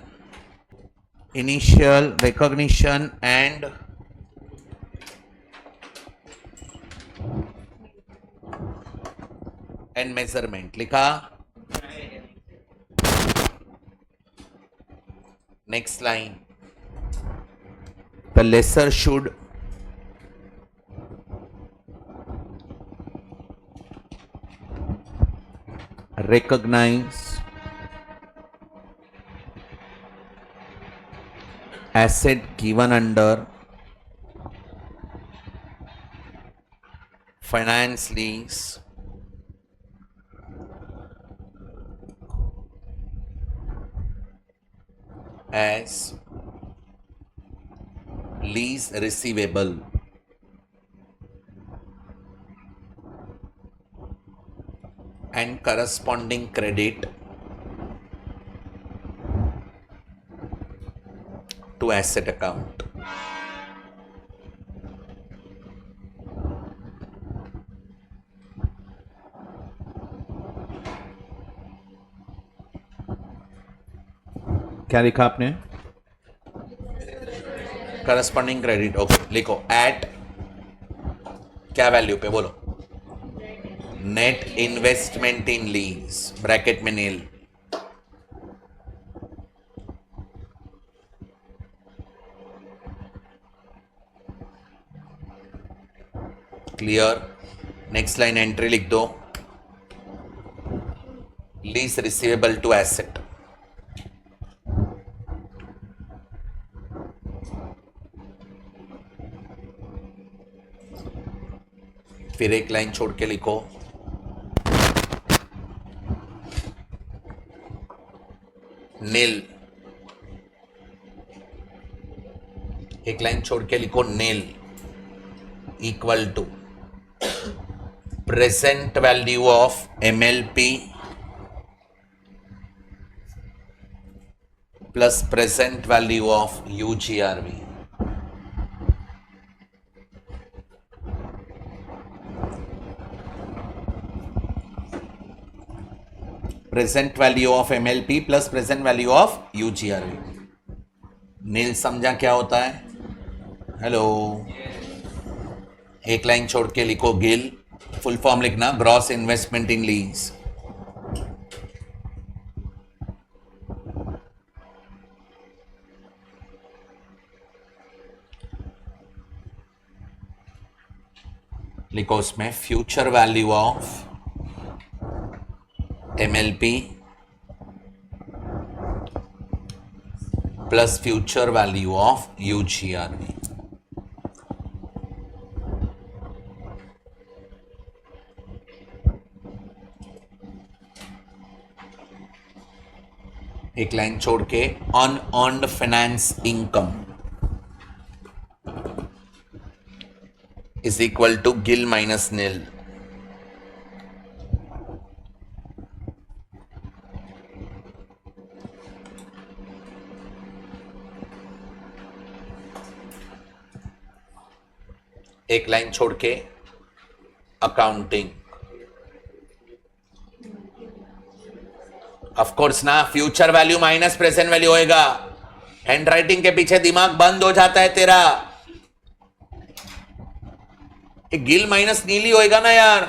and measurement. लिखा. Next line. The lessor should recognize asset given under finance lease as lease receivable and corresponding credit to asset account. क्या लिखा आपने? Corresponding credit. Okay लिखो. At क्या value पे? बोलो. Net investment in lease bracket में nil. Clear? Next line entry लिख दो. Lease receivable to asset. फिर एक लाइन छोड़ के लिखो. नील, एक लाइन छोड़ के लिखो NIL equal to present value of MLP plus present value of UGRV. Present value of MLP plus present value of UGRV. NIL समझा क्या होता है? हेलो, एक लाइन छोड़ के लिखो गिल, फुल फॉर्म लिखना ग्रॉस इन्वेस्टमेंट इन लीज. लिखो उसमें future value of MLP plus future value of UGRV. एक लाइन छोड़ के unearned finance income is equal to GIL minus NIL. एक लाइन छोड़ के अकाउंटिंग. ऑफ कोर्स ना, future value minus present value होएगा. हैंड राइटिंग के पीछे दिमाग बंद हो जाता है तेरा. एक गिल माइनस नीली होएगा ना यार.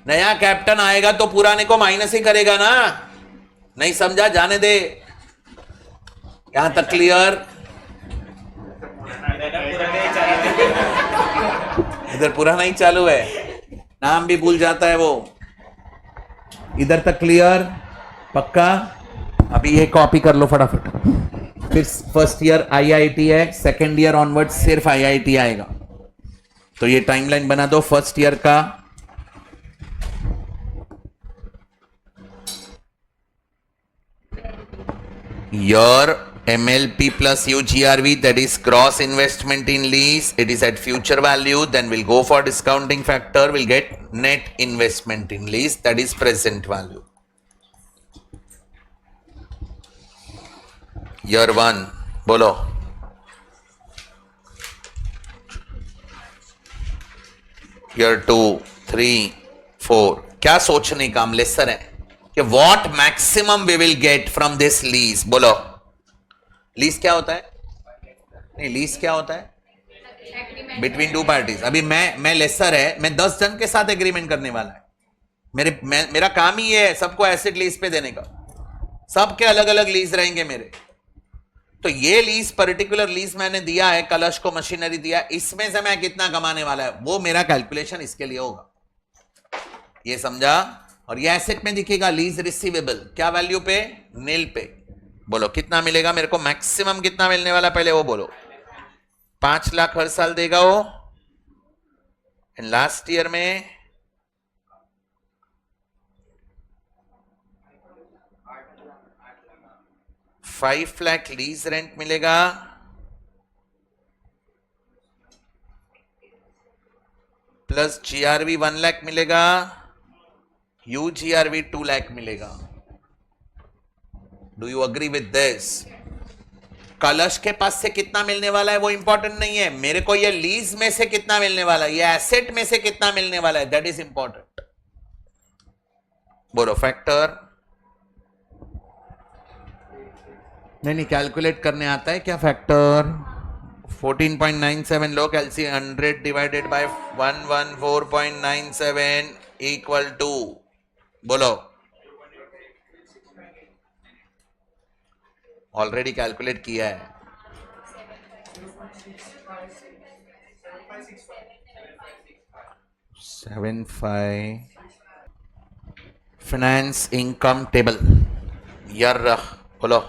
नया कैप्टन आएगा तो पुराने को माइनस ही करेगा ना. नहीं समझा? जाने दे. यहां तक क्लियर? इधर पूरा नहीं चालू है, नाम भी भूल जाता है वो. इधर तक क्लियर? पक्का? अभी ये कॉपी कर लो फटाफट. फिर फर्स्ट ईयर IIT है, सेकेंड ईयर ऑनवर्ड सिर्फ IIT आएगा. तो ये टाइमलाइन बना दो फर्स्ट ईयर का. Your MLP plus UGRV, that is gross investment in lease, it is at future value, then we'll go for discounting factor, we'll get net investment in lease, that is present value. Year 1, बोलो. Year 2, 3, 4, क्या सोचने का lesson है कि what maximum we will get from this lease. बोलो, lease क्या होता है? नहीं, लीज क्या होता है? Between two parties. अभी मैं लेसर है, मैं 10 जन के साथ एग्रीमेंट करने वाला है. मेरा काम ही ये है सबको एसेट लीज पे देने का. सबके अलग अलग लीज रहेंगे मेरे. तो ये लीज, पर्टिकुलर लीज मैंने दिया है, कलश को मशीनरी दिया, इसमें से मैं कितना कमाने वाला है वो मेरा कैलकुलेशन इसके लिए होगा. ये समझा? और ये एसेट में दिखेगा लीज रिसीवेबल, क्या वैल्यू पे? नील पे. बोलो कितना मिलेगा मेरे को? मैक्सिमम कितना मिलने वाला पहले वो बोलो. 5 लाख हर साल देगा वो. एंड लास्ट ईयर में 5 लाख लीज रेंट मिलेगा. प्लस GRV 1 लाख मिलेगा. UGRV 2 लाख मिलेगा. Do you agree with this? कलश के पास से कितना मिलने वाला है वो इंपॉर्टेंट नहीं है. मेरे को ये लीज में से कितना मिलने वाला है, ये एसेट में से कितना मिलने वाला है, दैट इज इंपॉर्टेंट. बोलो फैक्टर. नहीं, कैलकुलेट करने आता है क्या फैक्टर? 14.97 लो. कैलसी 100 डिवाइडेड बाय 114.97 इक्वल टू, बोलो. ऑलरेडी कैलकुलेट किया है. 75 फाइनेंस इनकम टेबल. यार बोलो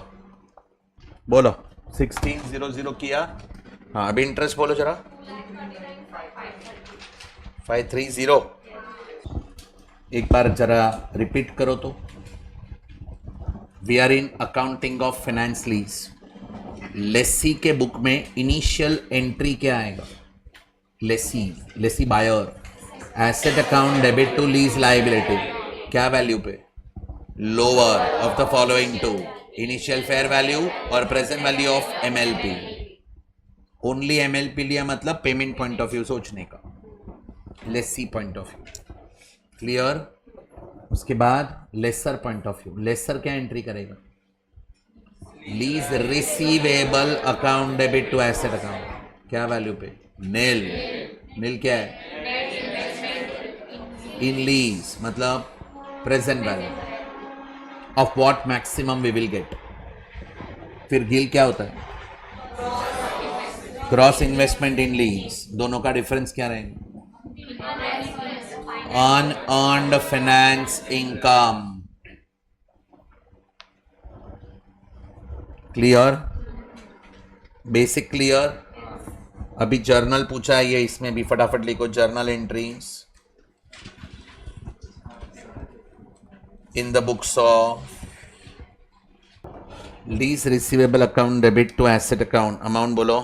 बोलो. 1600 किया. हाँ, अभी इंटरेस्ट बोलो जरा. 530. एक बार जरा रिपीट करो तो. We are in accounting of finance lease. Lessee के बुक में इनिशियल एंट्री क्या आएगा? Lessee buyer, asset account debit to lease liability, क्या वैल्यू पे? Lower of the following two, initial fair value और present value of MLP. Only MLP लिया मतलब payment point of view सोचने का, lessee point of view. Clear? उसके बाद lessor point of view. Lessor क्या एंट्री करेगा? Lease receivable account debit to asset account, क्या वैल्यू पे? नील. नील क्या है? इन लीज मतलब present value of what maximum we will get. फिर गिल क्या होता है? Gross investment in lease. दोनों का डिफरेंस क्या रहेगा? Unearned finance income. Clear? Basic clear? अभी जर्नल पूछा है ये, इसमें भी फटाफट लिखो journal entries in the books of lease receivable account debit to asset account. Amount बोलो.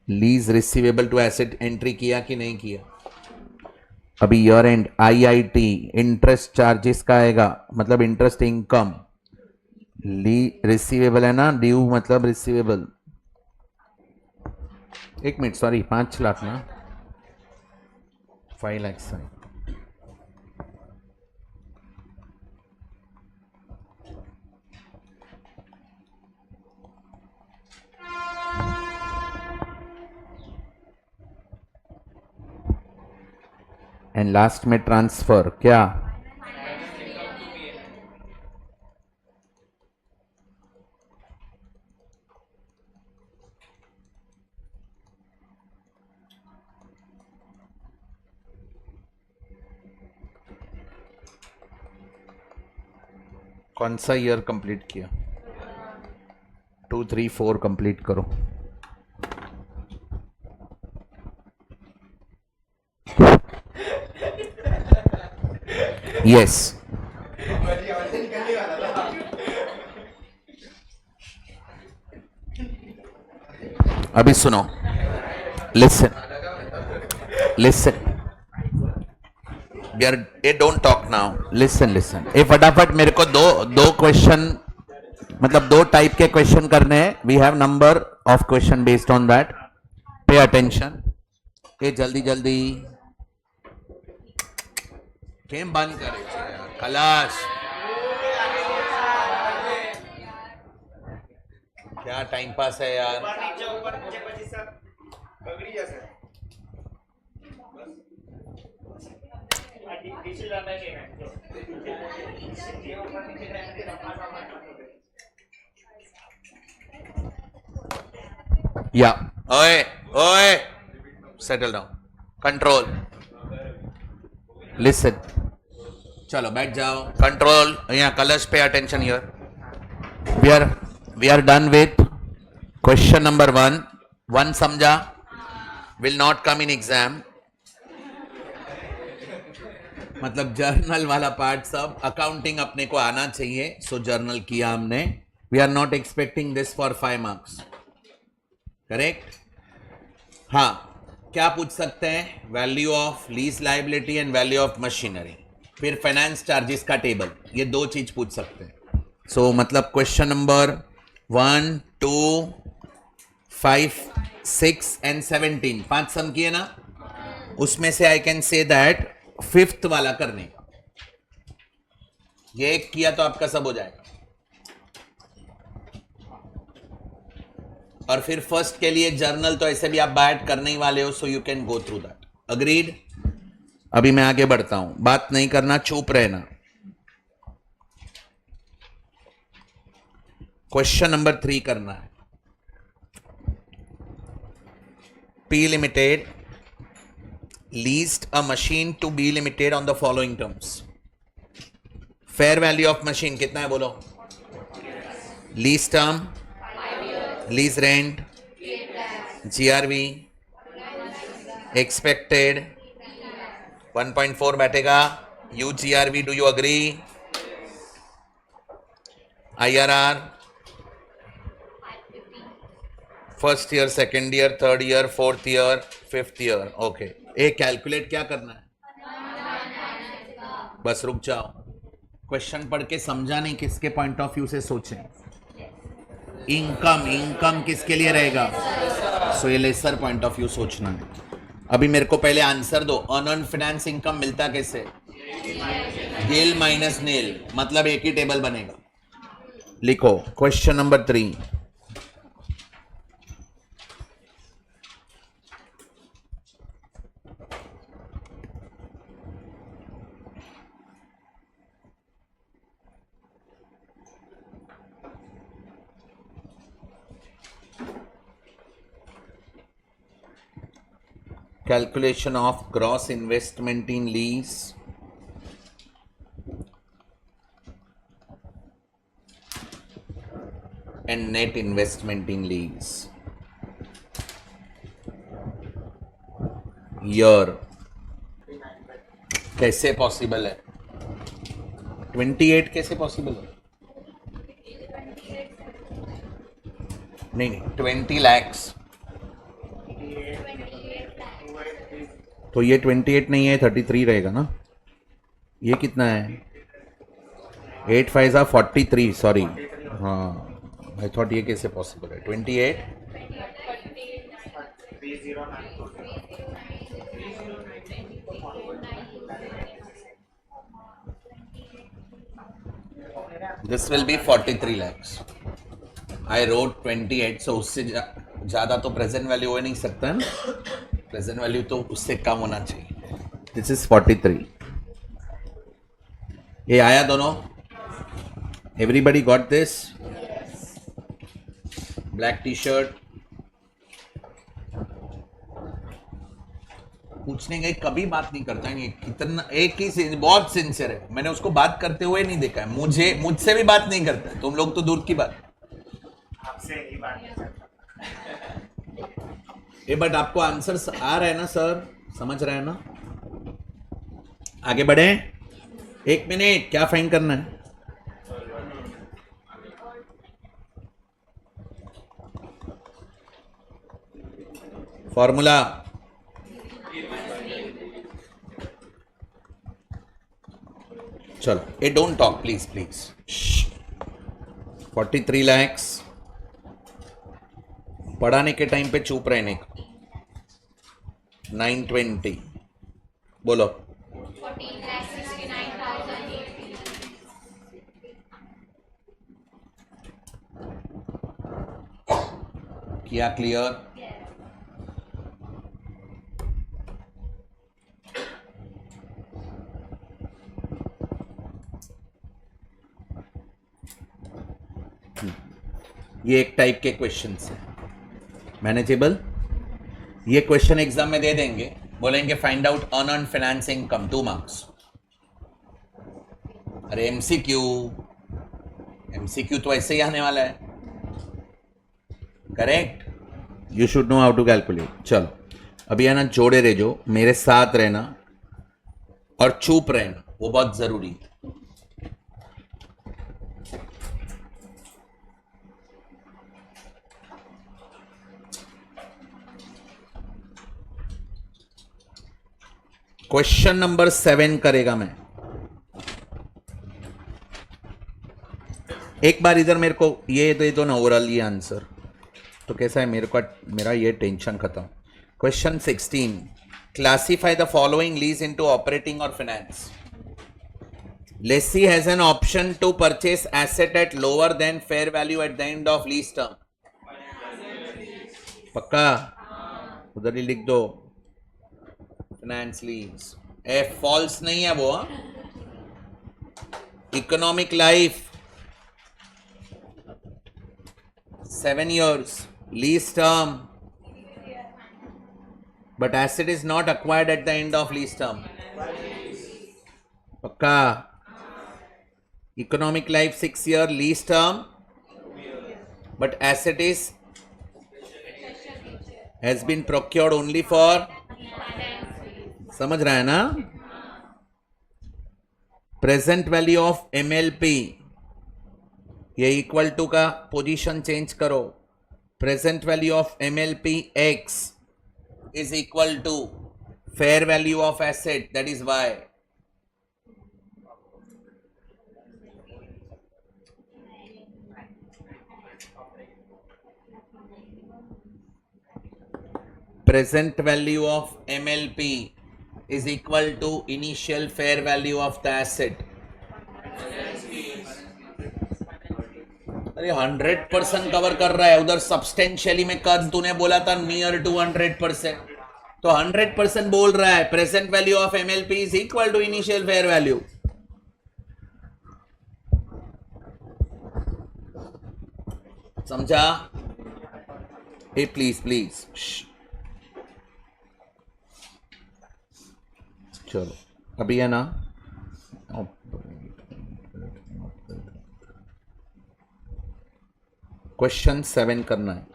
Lease receivable to asset entry किया कि नहीं किया? अभी year and IIT interest charges का आएगा, मतलब इंटरेस्ट इनकम. ली रिसीवेबल है ना, ड्यू मतलब रिसीवेबल. 1 मिनट, सॉरी 5 लाख ना, 5 लाख. सॉरी, एंड लास्ट में ट्रांसफर क्या? कौन सा ईयर कंप्लीट किया? 2, 3, 4 कंप्लीट करो. यस. अभी सुनो, listen. Don't talk now, listen. ये फटाफट मेरे को दो क्वेश्चन, मतलब 2 टाइप के क्वेश्चन करने हैं. We have number of question based on that. Pay attention. ये जल्दी केम बंद करे यार, खलास. क्या टाइम पास है यार. या ओए सेटल डाउन, कंट्रोल, लिसन. चलो बैठ जाओ. कंट्रोल. यहाँ colours pay attention. Here we are done with question number 1. समझा? Will not come in exam. मतलब जर्नल वाला पार्ट सब. अकाउंटिंग अपने को आना चाहिए, सो जर्नल किया हमने. We are not expecting this for 5 marks. Correct? हाँ, क्या पूछ सकते हैं? Value of lease liability and value of machinery. फिर फाइनेंस चार्जेस का टेबल. ये 2 चीज पूछ सकते हैं. सो मतलब क्वेश्चन नंबर 1, 2, 5, 6 एंड 17, 5 सम किए ना. उसमें से I can say that 5th वाला करने का. ये एक किया तो आपका सब हो जाएगा. और फिर फर्स्ट के लिए जर्नल तो ऐसे भी आप बैठ करने ही वाले हो, so you can go through that. Agreed? अभी मैं आगे बढ़ता हूं. बात नहीं करना, चुप रहना. क्वेश्चन नंबर 3 करना है. P Limited leased a machine to B Limited on the following terms. Fair value of machine कितना है बोलो? Lease term, lease rent, GRV, expected 1.4 बैठेगा. UGRV, do you agree? IRR first year, second year, third year, fourth year, fifth year. Okay, ये calculate क्या करना है? बस रुक जाओ, क्वेश्चन पढ़ के समझा नहीं, किसके पॉइंट ऑफ व्यू से सोचें. इनकम, इनकम किसके लिए रहेगा? सो ये लेसर पॉइंट ऑफ व्यू सोचना है. अभी मेरे को पहले आंसर दो. अनअर्न्ड फाइनेंस इनकम मिलता कैसे? गिल माइनस नील, मतलब एक ही टेबल बनेगा. लिखो question number 3. Calculation of gross investment in lease and net investment in lease. Year कैसे पॉसिबल है? 28 कैसे पॉसिबल है? नहीं, 20 lakhs. तो ये 28 नहीं है, 33 रहेगा ना. ये कितना है? 8 5 43. सॉरी, हाँ, आई थॉट ये कैसे पॉसिबल है? 28 this will be 43 lakhs. I wrote 28, सो उससे ज़्यादा तो प्रेजेंट वैल्यू हो नहीं सकता है ना. प्रेजेंट वैल्यू तो उससे कम होना चाहिए. This is 43. ये आया दोनों? Everybody got this? Black T shirt. पूछने गए कभी बात नहीं करता है. कितना एक ही बहुत सिंसियर है. मैंने उसको बात करते हुए नहीं देखा है. मुझसे भी बात नहीं करता है. तुम लोग तो दूर की बात. आपसे ही बात नहीं करता. ये बट आपको आंसर आ रहा है ना सर? समझ रहे हैं ना? आगे बढ़े. 1 मिनट, क्या फाइंड करना है? फॉर्मूला. चलो, ये don't talk please please. 43 lakhs. पढ़ाने के टाइम पे चुप रहने का. 920. बोलो. 14,69,080. किया क्लियर? ये एक टाइप के क्वेश्चन है. मैनेजेबल. ये क्वेश्चन एग्जाम में दे देंगे. बोलेंगे find out unearned finance income, 2 marks. अरे एमसीक्यू, एमसीक्यू तो ऐसे ही आने वाला है. Correct. You should know how to calculate. चलो, अभी है ना, जोड़े रह जो, मेरे साथ रहना और चुप रहना, वो बहुत जरूरी है. क्वेश्चन नंबर 7 करेगा मैं. एक बार इधर मेरे को ये दे दो ना, ओवरऑल ये आंसर. तो कैसा है मेरे को, मेरा ये टेंशन खत्म. Question 16. Classify the following lease into operating और finance. Lessee has an option to purchase asset at lower than fair value at the end of lease term. पक्का? उधर ही लिख दो. Finance lease. फॉल्स नहीं है वो. Economic life 7 years. Lease term, but asset is not acquired at the end of lease term. पक्का? Economic life 6 year, lease term, but asset is has been procured only for. समझ रहा है ना? Present value of MLP ये equal to का position change करो. Present value of MLP X is equal to fair value of asset, that is Y. Present value of MLP is equal to initial fair value of the asset. अरे 100% cover कर रहा है. उधर substantially में कर तूने बोला था नियर टू 100%, तो 100% बोल रहा है. Present value of MLP is equal to initial fair value. समझा? A please please. चलो अभी है ना, क्वेश्चन 7 करना है.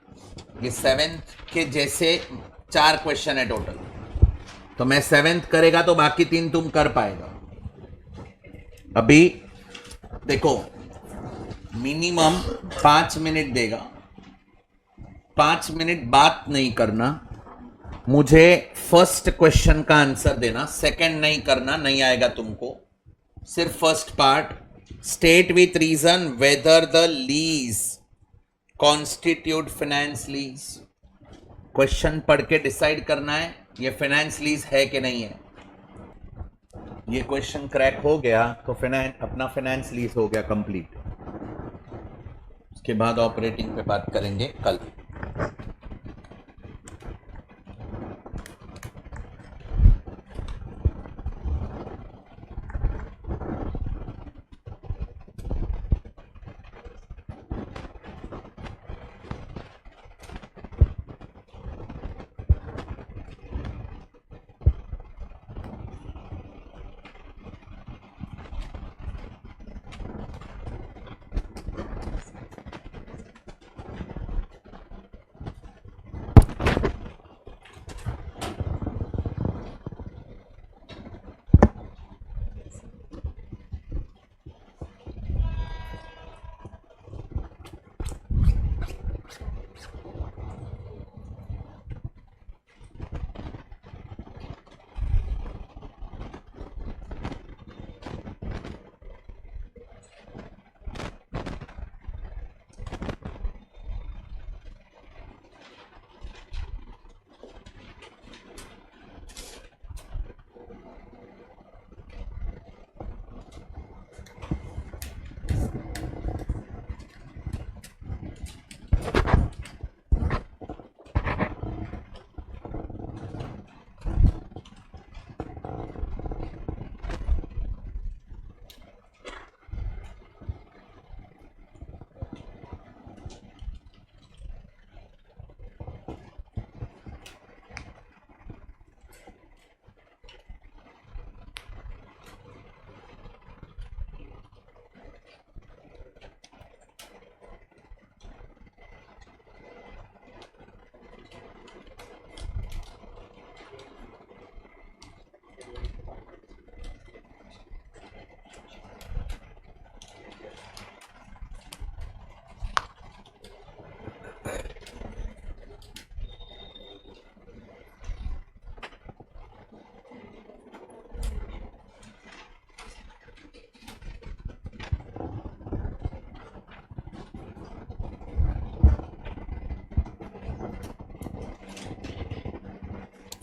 ये 7th के जैसे 4 क्वेश्चन है टोटल, तो मैं 7th करेगा तो बाकी 3 तुम कर पाएगा. अभी देखो, मिनिमम 5 मिनट देगा. 5 मिनट बात नहीं करना, मुझे फर्स्ट क्वेश्चन का आंसर देना. सेकंड नहीं करना, नहीं आएगा तुमको. सिर्फ first part. State with reason whether the lease constitute finance lease. Question पढ़ के डिसाइड करना है ये फाइनेंस लीज है कि नहीं है. ये क्वेश्चन क्रैक हो गया तो अपना फाइनेंस लीज हो गया कंप्लीट. उसके बाद ऑपरेटिंग पे बात करेंगे कल.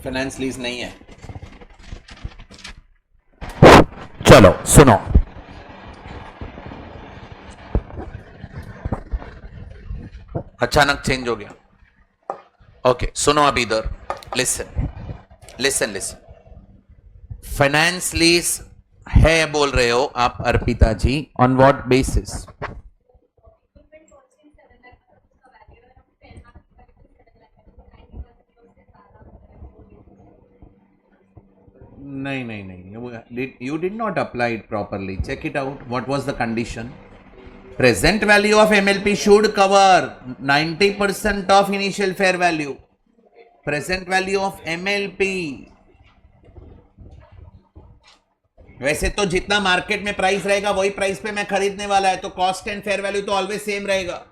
फाइनेंस लीज नहीं है. चलो सुनो, अचानक चेंज हो गया. ओके सुनो, अभी इधर listen listen listen. Finance lease है बोल रहे हो आप अर्पिता जी, ऑन व्हाट बेसिस? नहीं नहीं नहीं, you did not apply it properly. Check it out. What was the condition? Present value of MLP should cover 90% of initial fair value. Present value of MLP वैसे तो जितना मार्केट में price रहेगा वही price पे मैं खरीदने वाला है, तो कॉस्ट एंड फेयर वैल्यू तो ऑलवेज सेम रहेगा.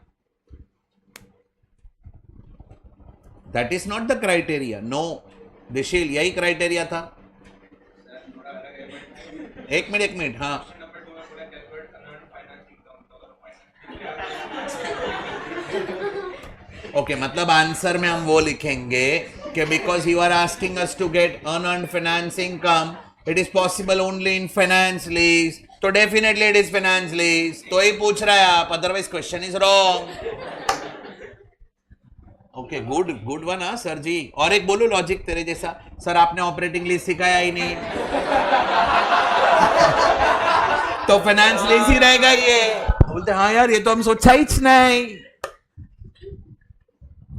That is not the criteria. No दिशील, यही क्राइटेरिया था. एक मिनट. हाँ, ओके, मतलब आंसर में हम वो लिखेंगे कि because you are asking us to get unearned finance income, it is possible only in finance lease, तो definitely it is finance lease. तो ही पूछ रहा है आप, otherwise question is wrong. Okay, good one. हाँ सर जी. और एक बोलू लॉजिक तेरे जैसा. सर आपने ऑपरेटिंग लीज सिखाया ही नहीं. तो फाइनेंस लीज ही रहेगा ये. बोलते हाँ यार, ये तो हम सोचा ही नहीं.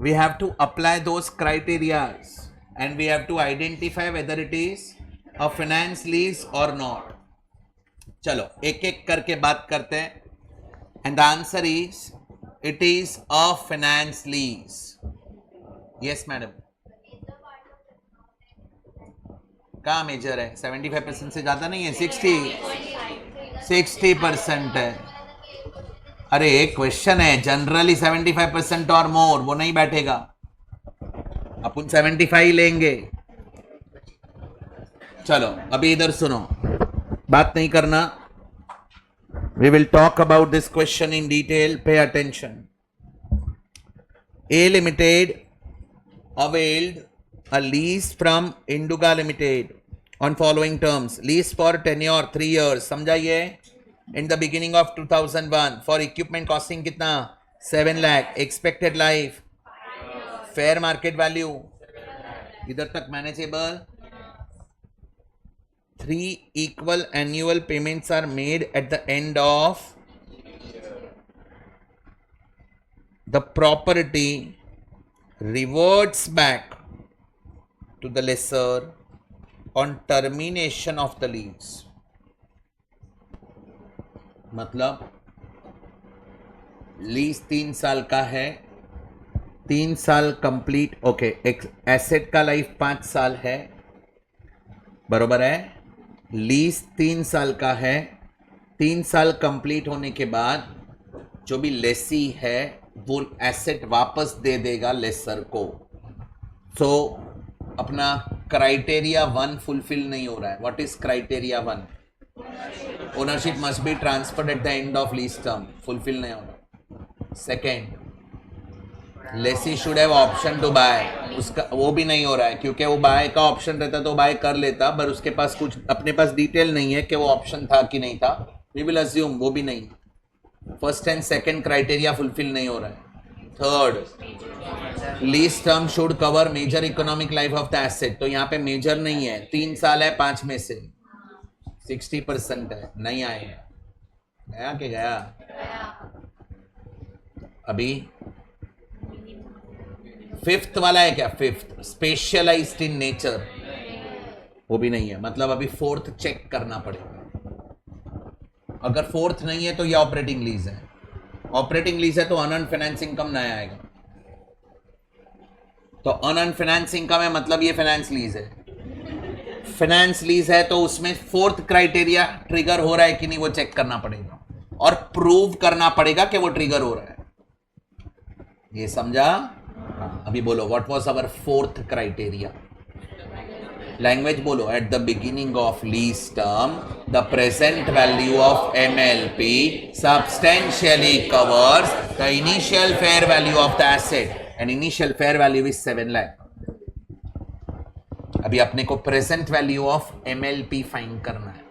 We have to apply those criterias and we have to identify whether it is a finance lease or not. चलो एक एक करके बात करते हैं. And the answer is it is a finance lease. Yes madam. कहाँ मेजर है? 75% से ज्यादा नहीं है, 60% है. अरे एक क्वेश्चन है, जनरली 75% और मोर, वो नहीं बैठेगा. अपन 75 लेंगे. चलो अभी इधर सुनो, बात नहीं करना. We will talk about this question in detail. Pay attention. A limited availed a lease from Induga Limited on following terms. Lease for tenure 3 years. समझाइए. In the beginning of 2001 for equipment costing कितना? 7 lakh. Expected life, fair market value, इधर तक manageable. 3 equal annual payments are made at the end of the property reverts back to the lessor on termination of the lease. मतलब lease 3 साल का है, 3 साल complete. Okay, asset का life 5 साल है, बरोबर है. लीज 3 साल का है. 3 साल कंप्लीट होने के बाद जो भी लेसी है वो एसेट वापस दे देगा लेसर को. सो अपना क्राइटेरिया 1 फुलफिल नहीं हो रहा है. What is criteria 1? Ownership must be transferred at the end of lease term. Fulfil नहीं हो रहा. Second, lessee should have option to buy. उसका वो भी नहीं हो रहा है, क्योंकि वो बाय का ऑप्शन रहता तो बाय कर लेता, पर उसके पास कुछ अपने पास डिटेल नहीं है कि वो ऑप्शन था कि नहीं था. वी विल अज्यूम वो भी नहीं. First and second criteria fulfil नहीं हो रहा है. Third, lease term should cover major economic life of the asset. तो यहाँ पे मेजर नहीं है. 3 साल है, 5 में से 60% है, नहीं आएगा. गया कि गया? अभी फिफ्थ वाला है क्या? फिफ्थ, स्पेशलाइज्ड इन नेचर, वो भी नहीं है. मतलब अभी फोर्थ चेक करना पड़ेगा. अगर फोर्थ नहीं है तो ये ऑपरेटिंग लीज है. ऑपरेटिंग लीज है तो अनअर्न्ड फाइनेंस इनकम नहीं आएगा. तो अनअर्न्ड फाइनेंस इनकम है, मतलब ये फाइनेंस लीज है. फाइनेंस लीज है तो उसमें फोर्थ क्राइटेरिया ट्रिगर हो रहा है कि नहीं वो चेक करना पड़ेगा और प्रूव करना पड़ेगा कि वो ट्रिगर हो रहा है. ये समझा? अभी बोलो, what was our fourth criteria? Language बोलो. At the beginning of lease term the present value of MLP substantially covers the initial fair value of the asset and initial fair value is 7 lakh. अभी अपने को present value of MLP find करना है.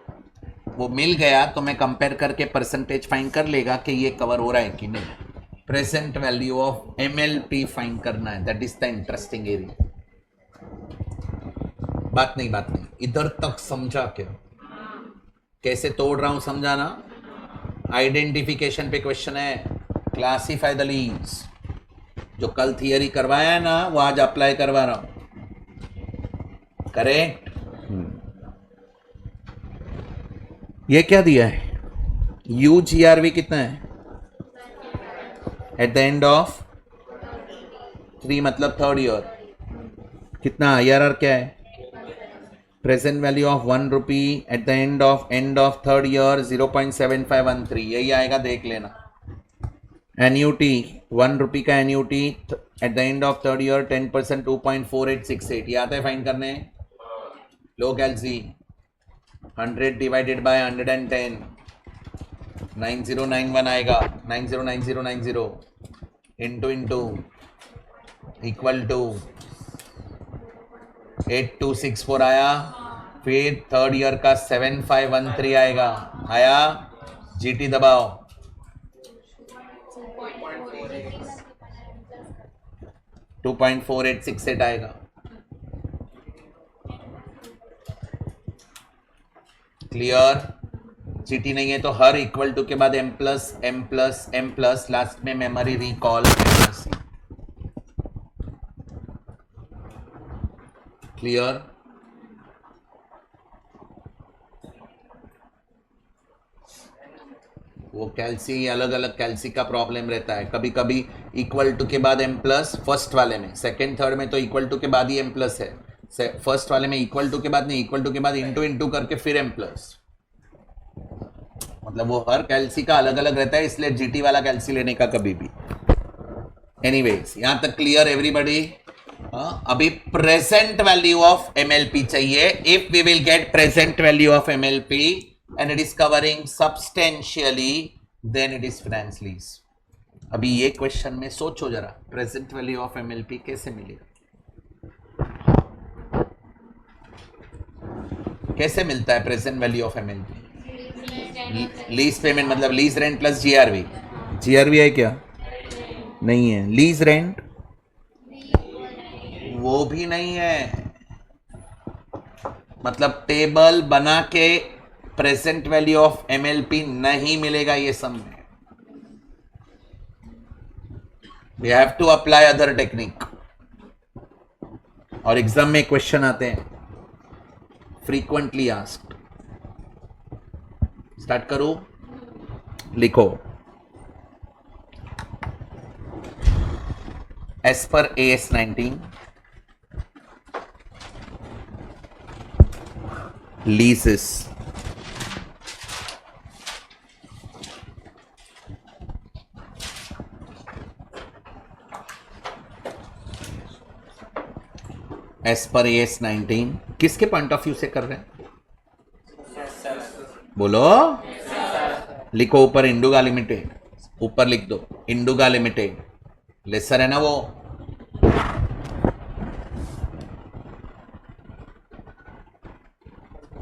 वो मिल गया तो मैं compare करके परसेंटेज फाइंड कर लेगा कि ये कवर हो रहा है कि नहीं. Present value of MLP find करना है. That is the interesting area. बात नहीं, इधर तक समझा क्या? कैसे तोड़ रहा हूं समझाना. आइडेंटिफिकेशन पे क्वेश्चन है. Classify the lease. जो कल थियरी करवाया है ना, वो आज अप्लाई करवा रहा हूं. करेक्ट? ये क्या दिया है? UGRV कितना है? एट द एंड ऑफ 3 मतलब थर्ड ईयर. कितना IRR क्या है? Present value of 1 rupee eight the end of third year 0.7513, यही आएगा, देख लेना। एन्यूटी 1 रुपी का annuity eight the end of third year 10%, 2.4868, ये आता है फाइन करने। लो कैलसी 100 डिवाइडेड बाय 110, 9091 आएगा, 909090 इंटू इक्वल टू 8264 आया। फिर थर्ड ईयर का 7513 आएगा, आया। जीटी दबाओ, 2.4868 आएगा। क्लियर? जीटी नहीं है तो हर इक्वल टू के बाद m+, लास्ट में मेमोरी रिकॉल। क्लियर? वो कैल्सी अलग अलग कैल्सी का प्रॉब्लम रहता है, कभी कभी इक्वल टू के बाद m+, फर्स्ट वाले में, सेकंड थर्ड में तो इक्वल टू के बाद ही m+ है, फर्स्ट वाले में इक्वल टू के बाद नहीं, इक्वल टू के बाद इंटू करके फिर m+, मतलब वो हर कैल्सी का अलग अलग रहता है, इसलिए जीटी वाला कैल्सी लेने का कभी भी। एनीवेज, यहां तक क्लियर एवरीबॉडी? अभी प्रेजेंट वैल्यू ऑफ एमएलपी चाहिए। If we will get present value of MLP and it is covering substantially, then it is finance lease. अभी ये क्वेश्चन में सोचो जरा, प्रेजेंट वैल्यू ऑफ एमएलपी कैसे मिलेगा, कैसे मिलता है present value of MLP? Lease payment मतलब lease rent plus GRV. GRV है क्या? नहीं है। लीज रेंट वो भी नहीं है, मतलब टेबल बना के प्रेजेंट वैल्यू ऑफ एमएलपी नहीं मिलेगा ये सब में। We have to apply other technique. और एग्जाम में क्वेश्चन आते हैं फ्रीक्वेंटली आस्क्ड। स्टार्ट करो, लिखो। As per AS 19 leases as पर AS 19 किसके पॉइंट ऑफ व्यू से कर रहे हैं? बोलो, लिखो ऊपर इंडुगा लिमिटेड, ऊपर लिख दो इंडुगा लिमिटेड, लेसर है ना वो।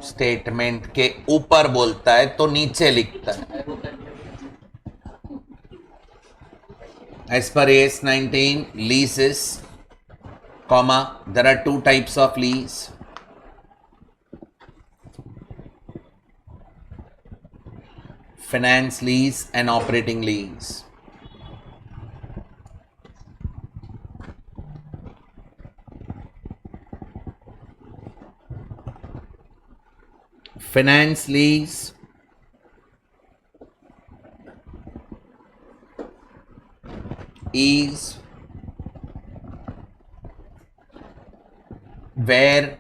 स्टेटमेंट के ऊपर बोलता है तो नीचे लिखता है। As per AS 19 leases, comma, there are two types of lease. Finance lease and operating lease. Finance lease is where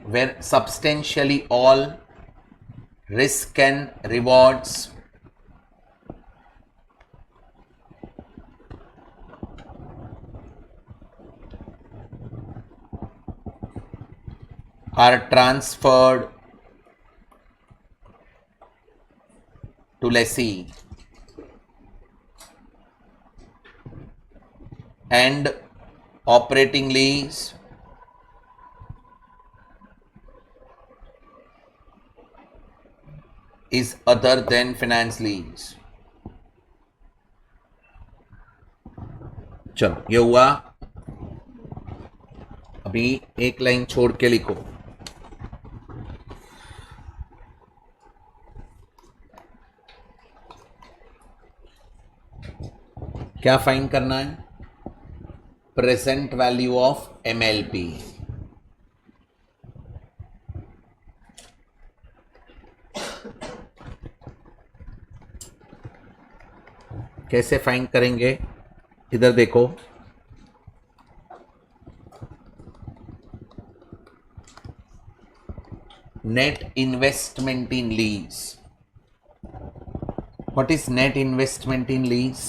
where substantially all risk and rewards are transferred to lessee, and operating lease is other than finance lease. चलो ये हुआ। अभी एक line छोड़ के लिखो। क्या find करना है? Present value of MLP. कैसे फाइंड करेंगे? इधर देखो, net investment in lease. What is net investment in lease?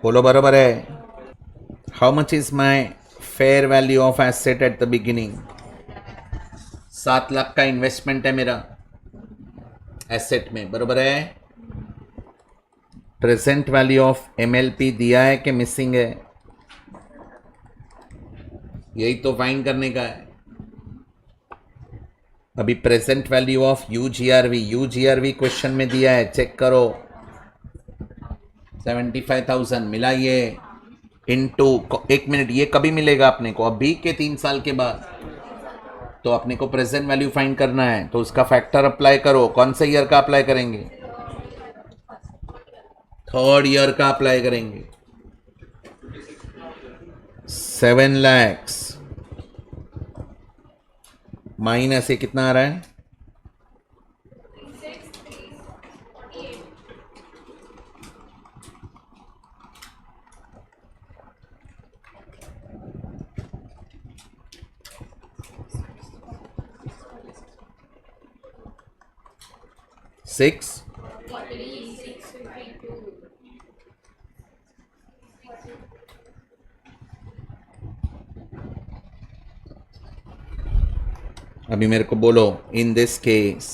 बोलो बराबर है. How much is my fair value of asset at the beginning? 7 lakh का इन्वेस्टमेंट है मेरा एसेट में, बराबर है. प्रेजेंट वैल्यू ऑफ MLP दिया है कि मिसिंग है? यही तो फाइंड करने का है. अभी present value of UGRV question में दिया है, चेक करो. 75,000 मिला ये इनटू, 1 मिनट, ये कभी मिलेगा अपने को? अभी के 3 साल के बाद. तो अपने को प्रेजेंट वैल्यू फाइंड करना है, तो उसका फैक्टर अप्लाई करो. कौन से ईयर का अप्लाई करेंगे? 3rd ईयर का अप्लाई करेंगे. 7 lakhs माइनस ये कितना आ रहा है? 6. अभी मेरे को बोलो, in this case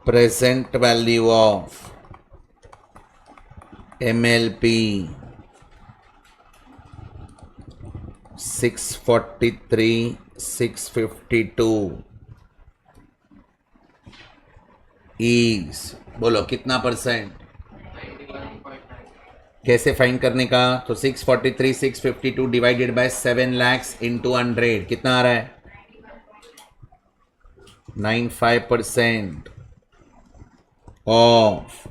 present value of MLP 643, 652 is, बोलो कितना परसेंट? कैसे फाइंड करने का? तो 643, 652 डिवाइडेड बाय 7 lakhs इंटू 100 कितना आ रहा है? 95% of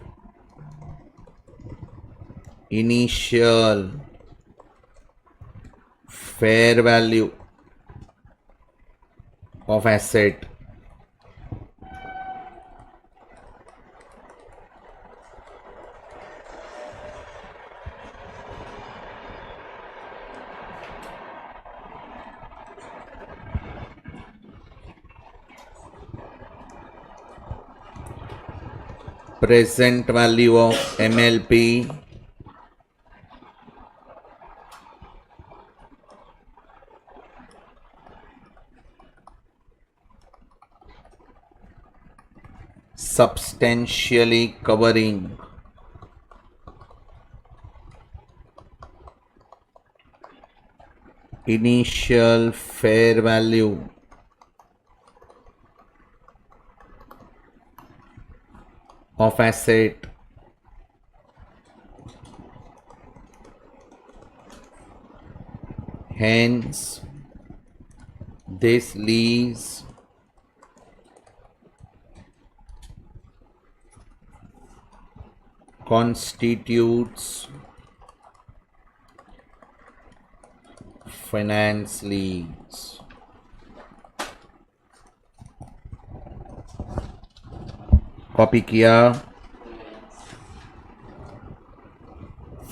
initial fair value of asset. Present value of MLP substantially covering initial fair value of asset hence this lease constitutes finance lease. Copy किया.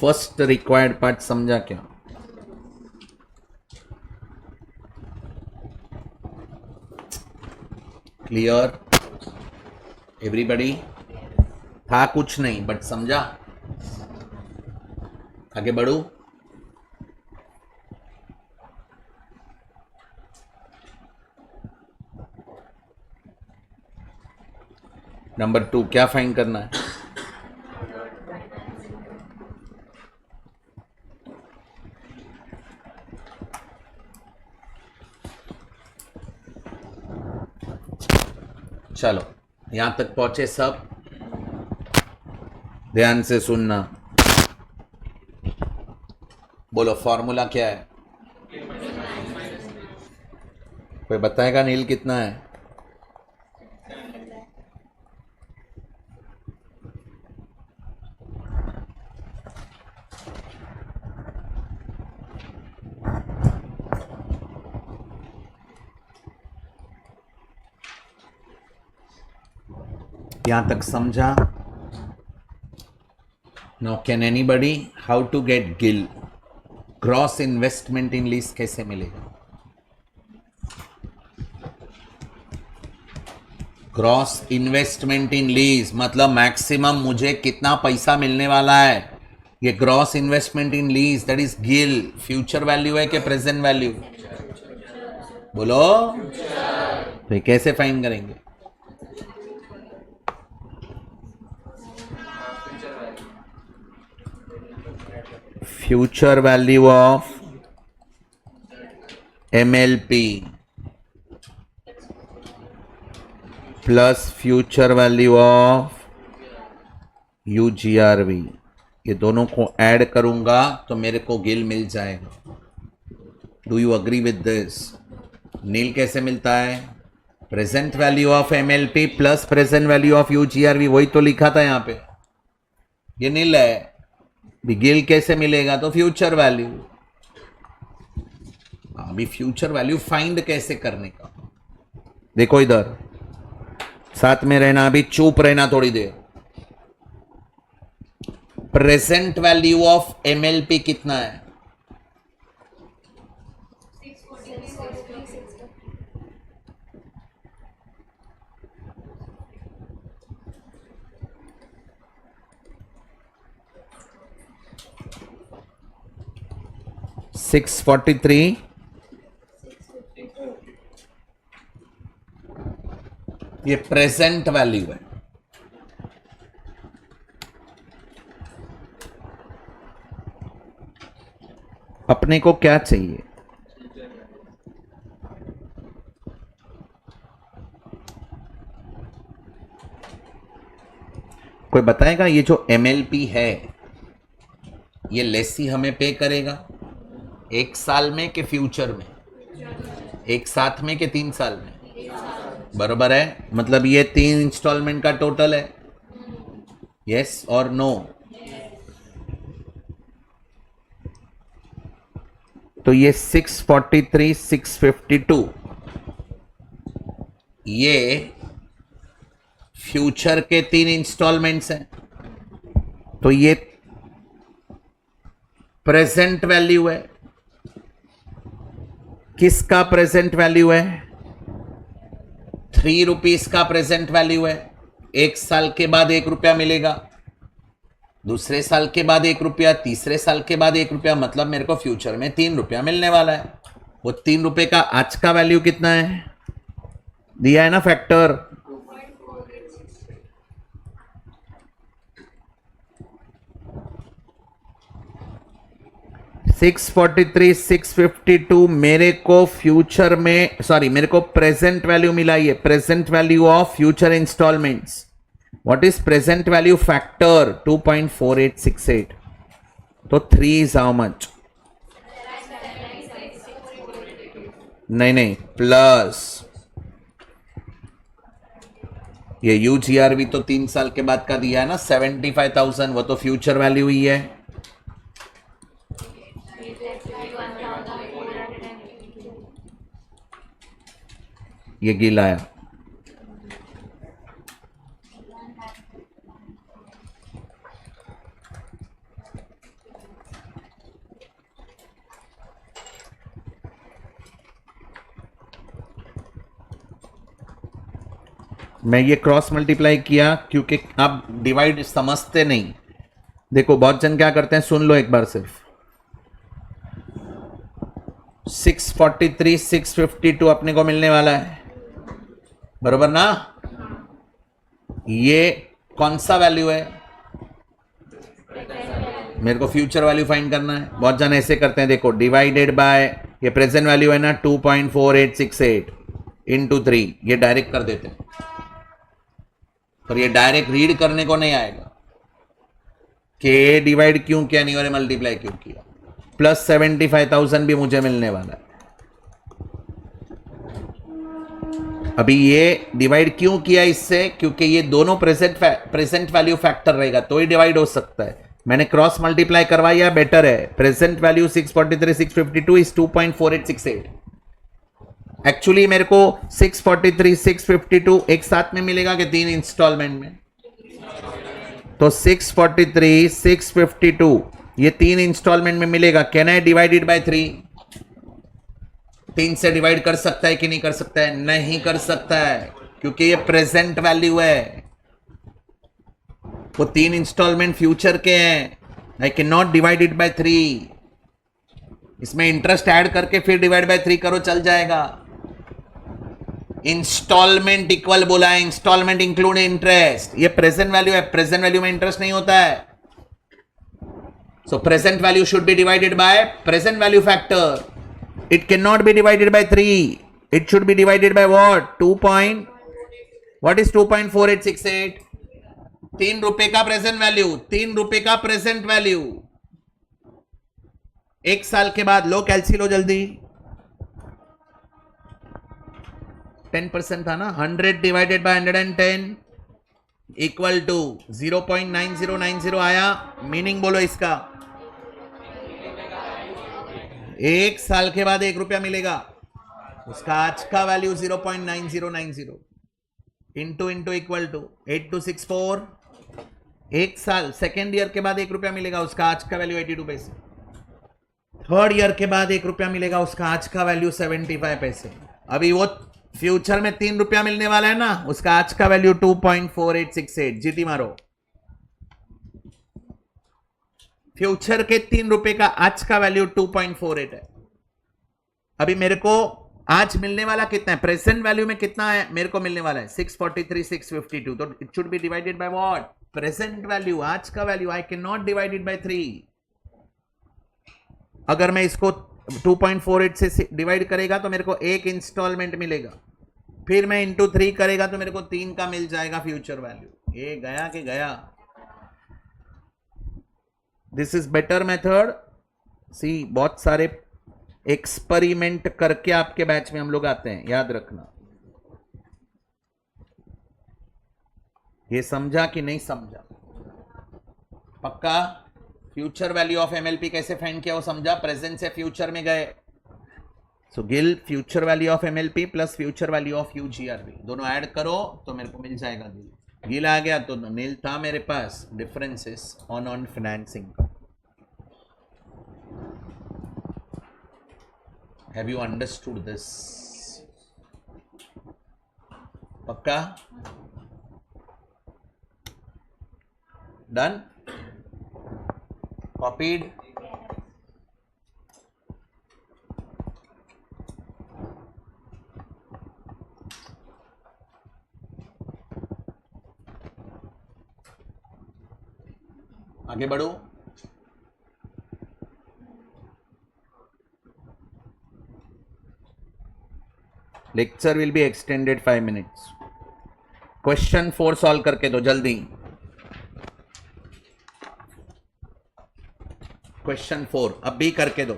फर्स्ट रिक्वायर्ड पार्ट समझा क्या? Clear everybody? था कुछ नहीं but समझा. आगे बढ़ू. नंबर 2 क्या फाइंड करना है? चलो यहां तक पहुंचे सब? ध्यान से सुनना. बोलो फॉर्मूला क्या है? कोई बताएगा नील कितना है? यहां तक समझा? Now can anybody how to get GIL? Gross investment in lease कैसे मिलेगा? ग्रॉस इन्वेस्टमेंट इन लीज मतलब मैक्सिमम मुझे कितना पैसा मिलने वाला है, ये gross investment in lease, that is GIL. Future value है कि प्रेजेंट वैल्यू? बोलो, तो ये कैसे फाइंड करेंगे? Future value of MLP plus future value of UGRV, ये दोनों को ऐड करूंगा तो मेरे को गिल मिल जाएगा। Do you agree with this? NIL कैसे मिलता है? Present value of MLP plus present value of UGRV, वही तो लिखा था यहां पे, ये नील है। गिल कैसे मिलेगा? तो फ्यूचर वैल्यू। अभी फ्यूचर वैल्यू फाइंड कैसे करने का? देखो इधर, साथ में रहना, अभी चुप रहना थोड़ी देर। प्रेजेंट वैल्यू ऑफ MLP कितना है? 643, ये प्रेजेंट वैल्यू है। अपने को क्या चाहिए? कोई बताएगा? ये जो MLP है, ये लेसी हमें पे करेगा 1 साल में कि फ्यूचर में? 1 साथ में कि 3 साल में? बरोबर है, मतलब ये 3 इंस्टॉलमेंट का टोटल है। यस और नो? तो ये 643, 652 ये फ्यूचर के 3 इंस्टॉलमेंट्स हैं, तो ये प्रेजेंट वैल्यू है। किसका प्रेजेंट वैल्यू है? 3 रुपीस का प्रेजेंट वैल्यू है। 1 साल के बाद 1 रुपया मिलेगा, दूसरे साल के बाद 1 रुपया, तीसरे साल के बाद 1 रुपया, मतलब मेरे को फ्यूचर में 3 रुपया मिलने वाला है। वो 3 रुपए का आज का वैल्यू कितना है? दिया है ना फैक्टर। $643, $652 मेरे को फ्यूचर में, सॉरी मेरे को प्रेजेंट वैल्यू मिला। ये present value of future instalments. What is present value factor? 2.4868। तो 3 इज हाउ मच? नहीं, प्लस ये UGRV तो 3 साल के बाद का दिया है ना 75,000, वो तो फ्यूचर वैल्यू ही है। ये गिल आया। मैं ये क्रॉस मल्टीप्लाई किया क्योंकि आप डिवाइड समझते नहीं। देखो बहुत जन क्या करते हैं, सुन लो एक बार सिर्फ। 643, 652 अपने को मिलने वाला है, बरोबर ना? ये कौन सा वैल्यू है? मेरे को फ्यूचर वैल्यू फाइंड करना है। बहुत जन ऐसे करते हैं, देखो डिवाइडेड बाय, ये प्रेजेंट वैल्यू है ना 2.4868 इंटू 3, ये डायरेक्ट कर देते हैं, पर ये डायरेक्ट रीड करने को नहीं आएगा कि डिवाइड क्यों किया नहीं और मल्टीप्लाई क्यों किया। प्लस 75,000 भी मुझे मिलने वाला है। अभी ये डिवाइड क्यों किया इससे? क्योंकि ये दोनों प्रेजेंट वैल्यू फैक्टर रहेगा तो ही डिवाइड हो सकता है। मैंने क्रॉस मल्टीप्लाई करवाया, बेटर है। प्रेजेंट वैल्यू 643, 652 इज 2.4868 एक्चुअली मेरे को 643 652 एक साथ में मिलेगा कि 3 इंस्टॉलमेंट में? तो 643 652 ये 3 इंस्टॉलमेंट में मिलेगा. Can I divided by 3? 3 से डिवाइड कर सकता है कि नहीं कर सकता है? नहीं कर सकता है, क्योंकि ये प्रेजेंट वैल्यू है. वो 3 इंस्टॉलमेंट फ्यूचर के हैं. I can not divide it by 3. इसमें इंटरेस्ट ऐड करके फिर डिवाइड बाय 3 करो, चल जाएगा. इंस्टॉलमेंट इक्वल बोला है, इंस्टॉलमेंट इंक्लूड इंटरेस्ट. ये प्रेजेंट वैल्यू है, प्रेजेंट वैल्यू में इंटरेस्ट नहीं होता है. सो present value should be divided by present value factor. It can not be divided by 3. It should be divided by what? 2. Is 2.4868? 3 रुपए का प्रेजेंट वैल्यू, 3 रुपए का प्रेजेंट वैल्यू. एक साल के बाद लो, कैलसी लो जल्दी. 10% था ना. 100 डिवाइडेड बाय 110 इक्वल टू 0.9090 आया. मीनिंग बोलो इसका. एक साल के बाद 1 रुपया मिलेगा. उसका आज का वैल्यू 0.9090 इंटू इक्वल टू 8264. एक साल सेकेंड ईयर के बाद 1 रुपया मिलेगा. उसका आज का वैल्यू 82 पैसे. थर्ड ईयर के बाद 1 रुपया मिलेगा. उसका आज का वैल्यू 75 पैसे. अभी वो फ्यूचर में 3 रुपया मिलने वाला है ना, उसका आज का वैल्यू 2.4868. जीटी मारो. फ्यूचर के 3 रुपए का आज का वैल्यू 2.48 है. अभी मेरे को आज मिलने वाला कितना है? प्रेजेंट वैल्यू में कितना है मेरे को मिलने वाला है? 643 652. तो it should be divided by what? Present value, आज का value. I can not divide it by 3. अगर मैं इसको 2.48 से डिवाइड करेगा तो मेरे को 1 इंस्टॉलमेंट मिलेगा. फिर मैं इंटू 3 करेगा तो मेरे को 3 का मिल जाएगा फ्यूचर वैल्यू. ये गया कि गया? This is better method. See, बहुत सारे एक्सपेरिमेंट करके आपके बैच में हम लोग आते हैं, याद रखना. ये समझा कि नहीं समझा? पक्का? फ्यूचर वैल्यू ऑफ एमएलपी कैसे फाइंड किया वो समझा? प्रेजेंट से फ्यूचर में गए. So GIL future value of MLP plus future value of UGRV दोनों ऐड करो तो मेरे को मिल जाएगा गिल. गिल आ गया तो नील था मेरे पास. Differences on financing. Have you understood this? पक्का? डन? कॉपीड? आगे बढ़ो. Lecture will be extended 5 minutes. Question 4 solve करके दो जल्दी. क्वेश्चन 4 अब भी करके दो.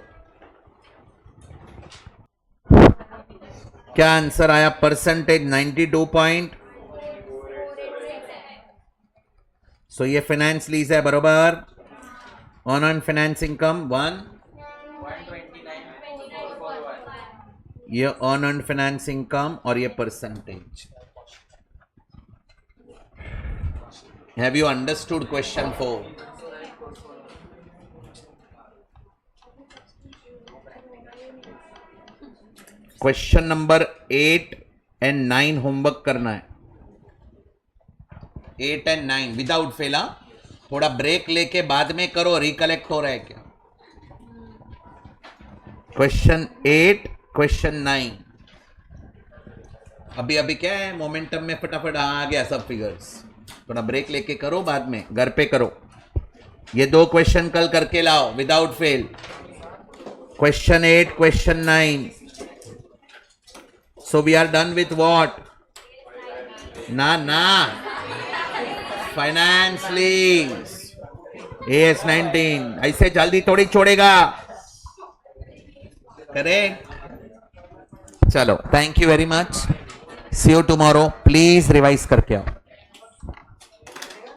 क्या आंसर आया? परसेंटेज 92. सो ये फाइनेंस लीज है बरोबर. On finance income 1. 129,441. ये ऑन फाइनेंस इनकम और ये percentage. Have you understood question 4? Question number 8 and 9 homework करना है. 8 एंड 9 विदाउट फेल. थोड़ा ब्रेक लेके बाद में करो. रिकलेक्ट हो रहा है क्या? क्वेश्चन 8 क्वेश्चन 9 अभी अभी क्या है मोमेंटम में फटाफट आ गया सब फिगर्स. थोड़ा ब्रेक लेके करो, बाद में घर पे करो. ये 2 क्वेश्चन कल करके लाओ without fail. Question 8 question 9. So we are done with what? ना फाइनेंस लीज AS 19. ऐसे जल्दी थोड़ी छोड़ेगा. करेक्ट. चलो, thank you very much. See you tomorrow. Please revise करके आओ.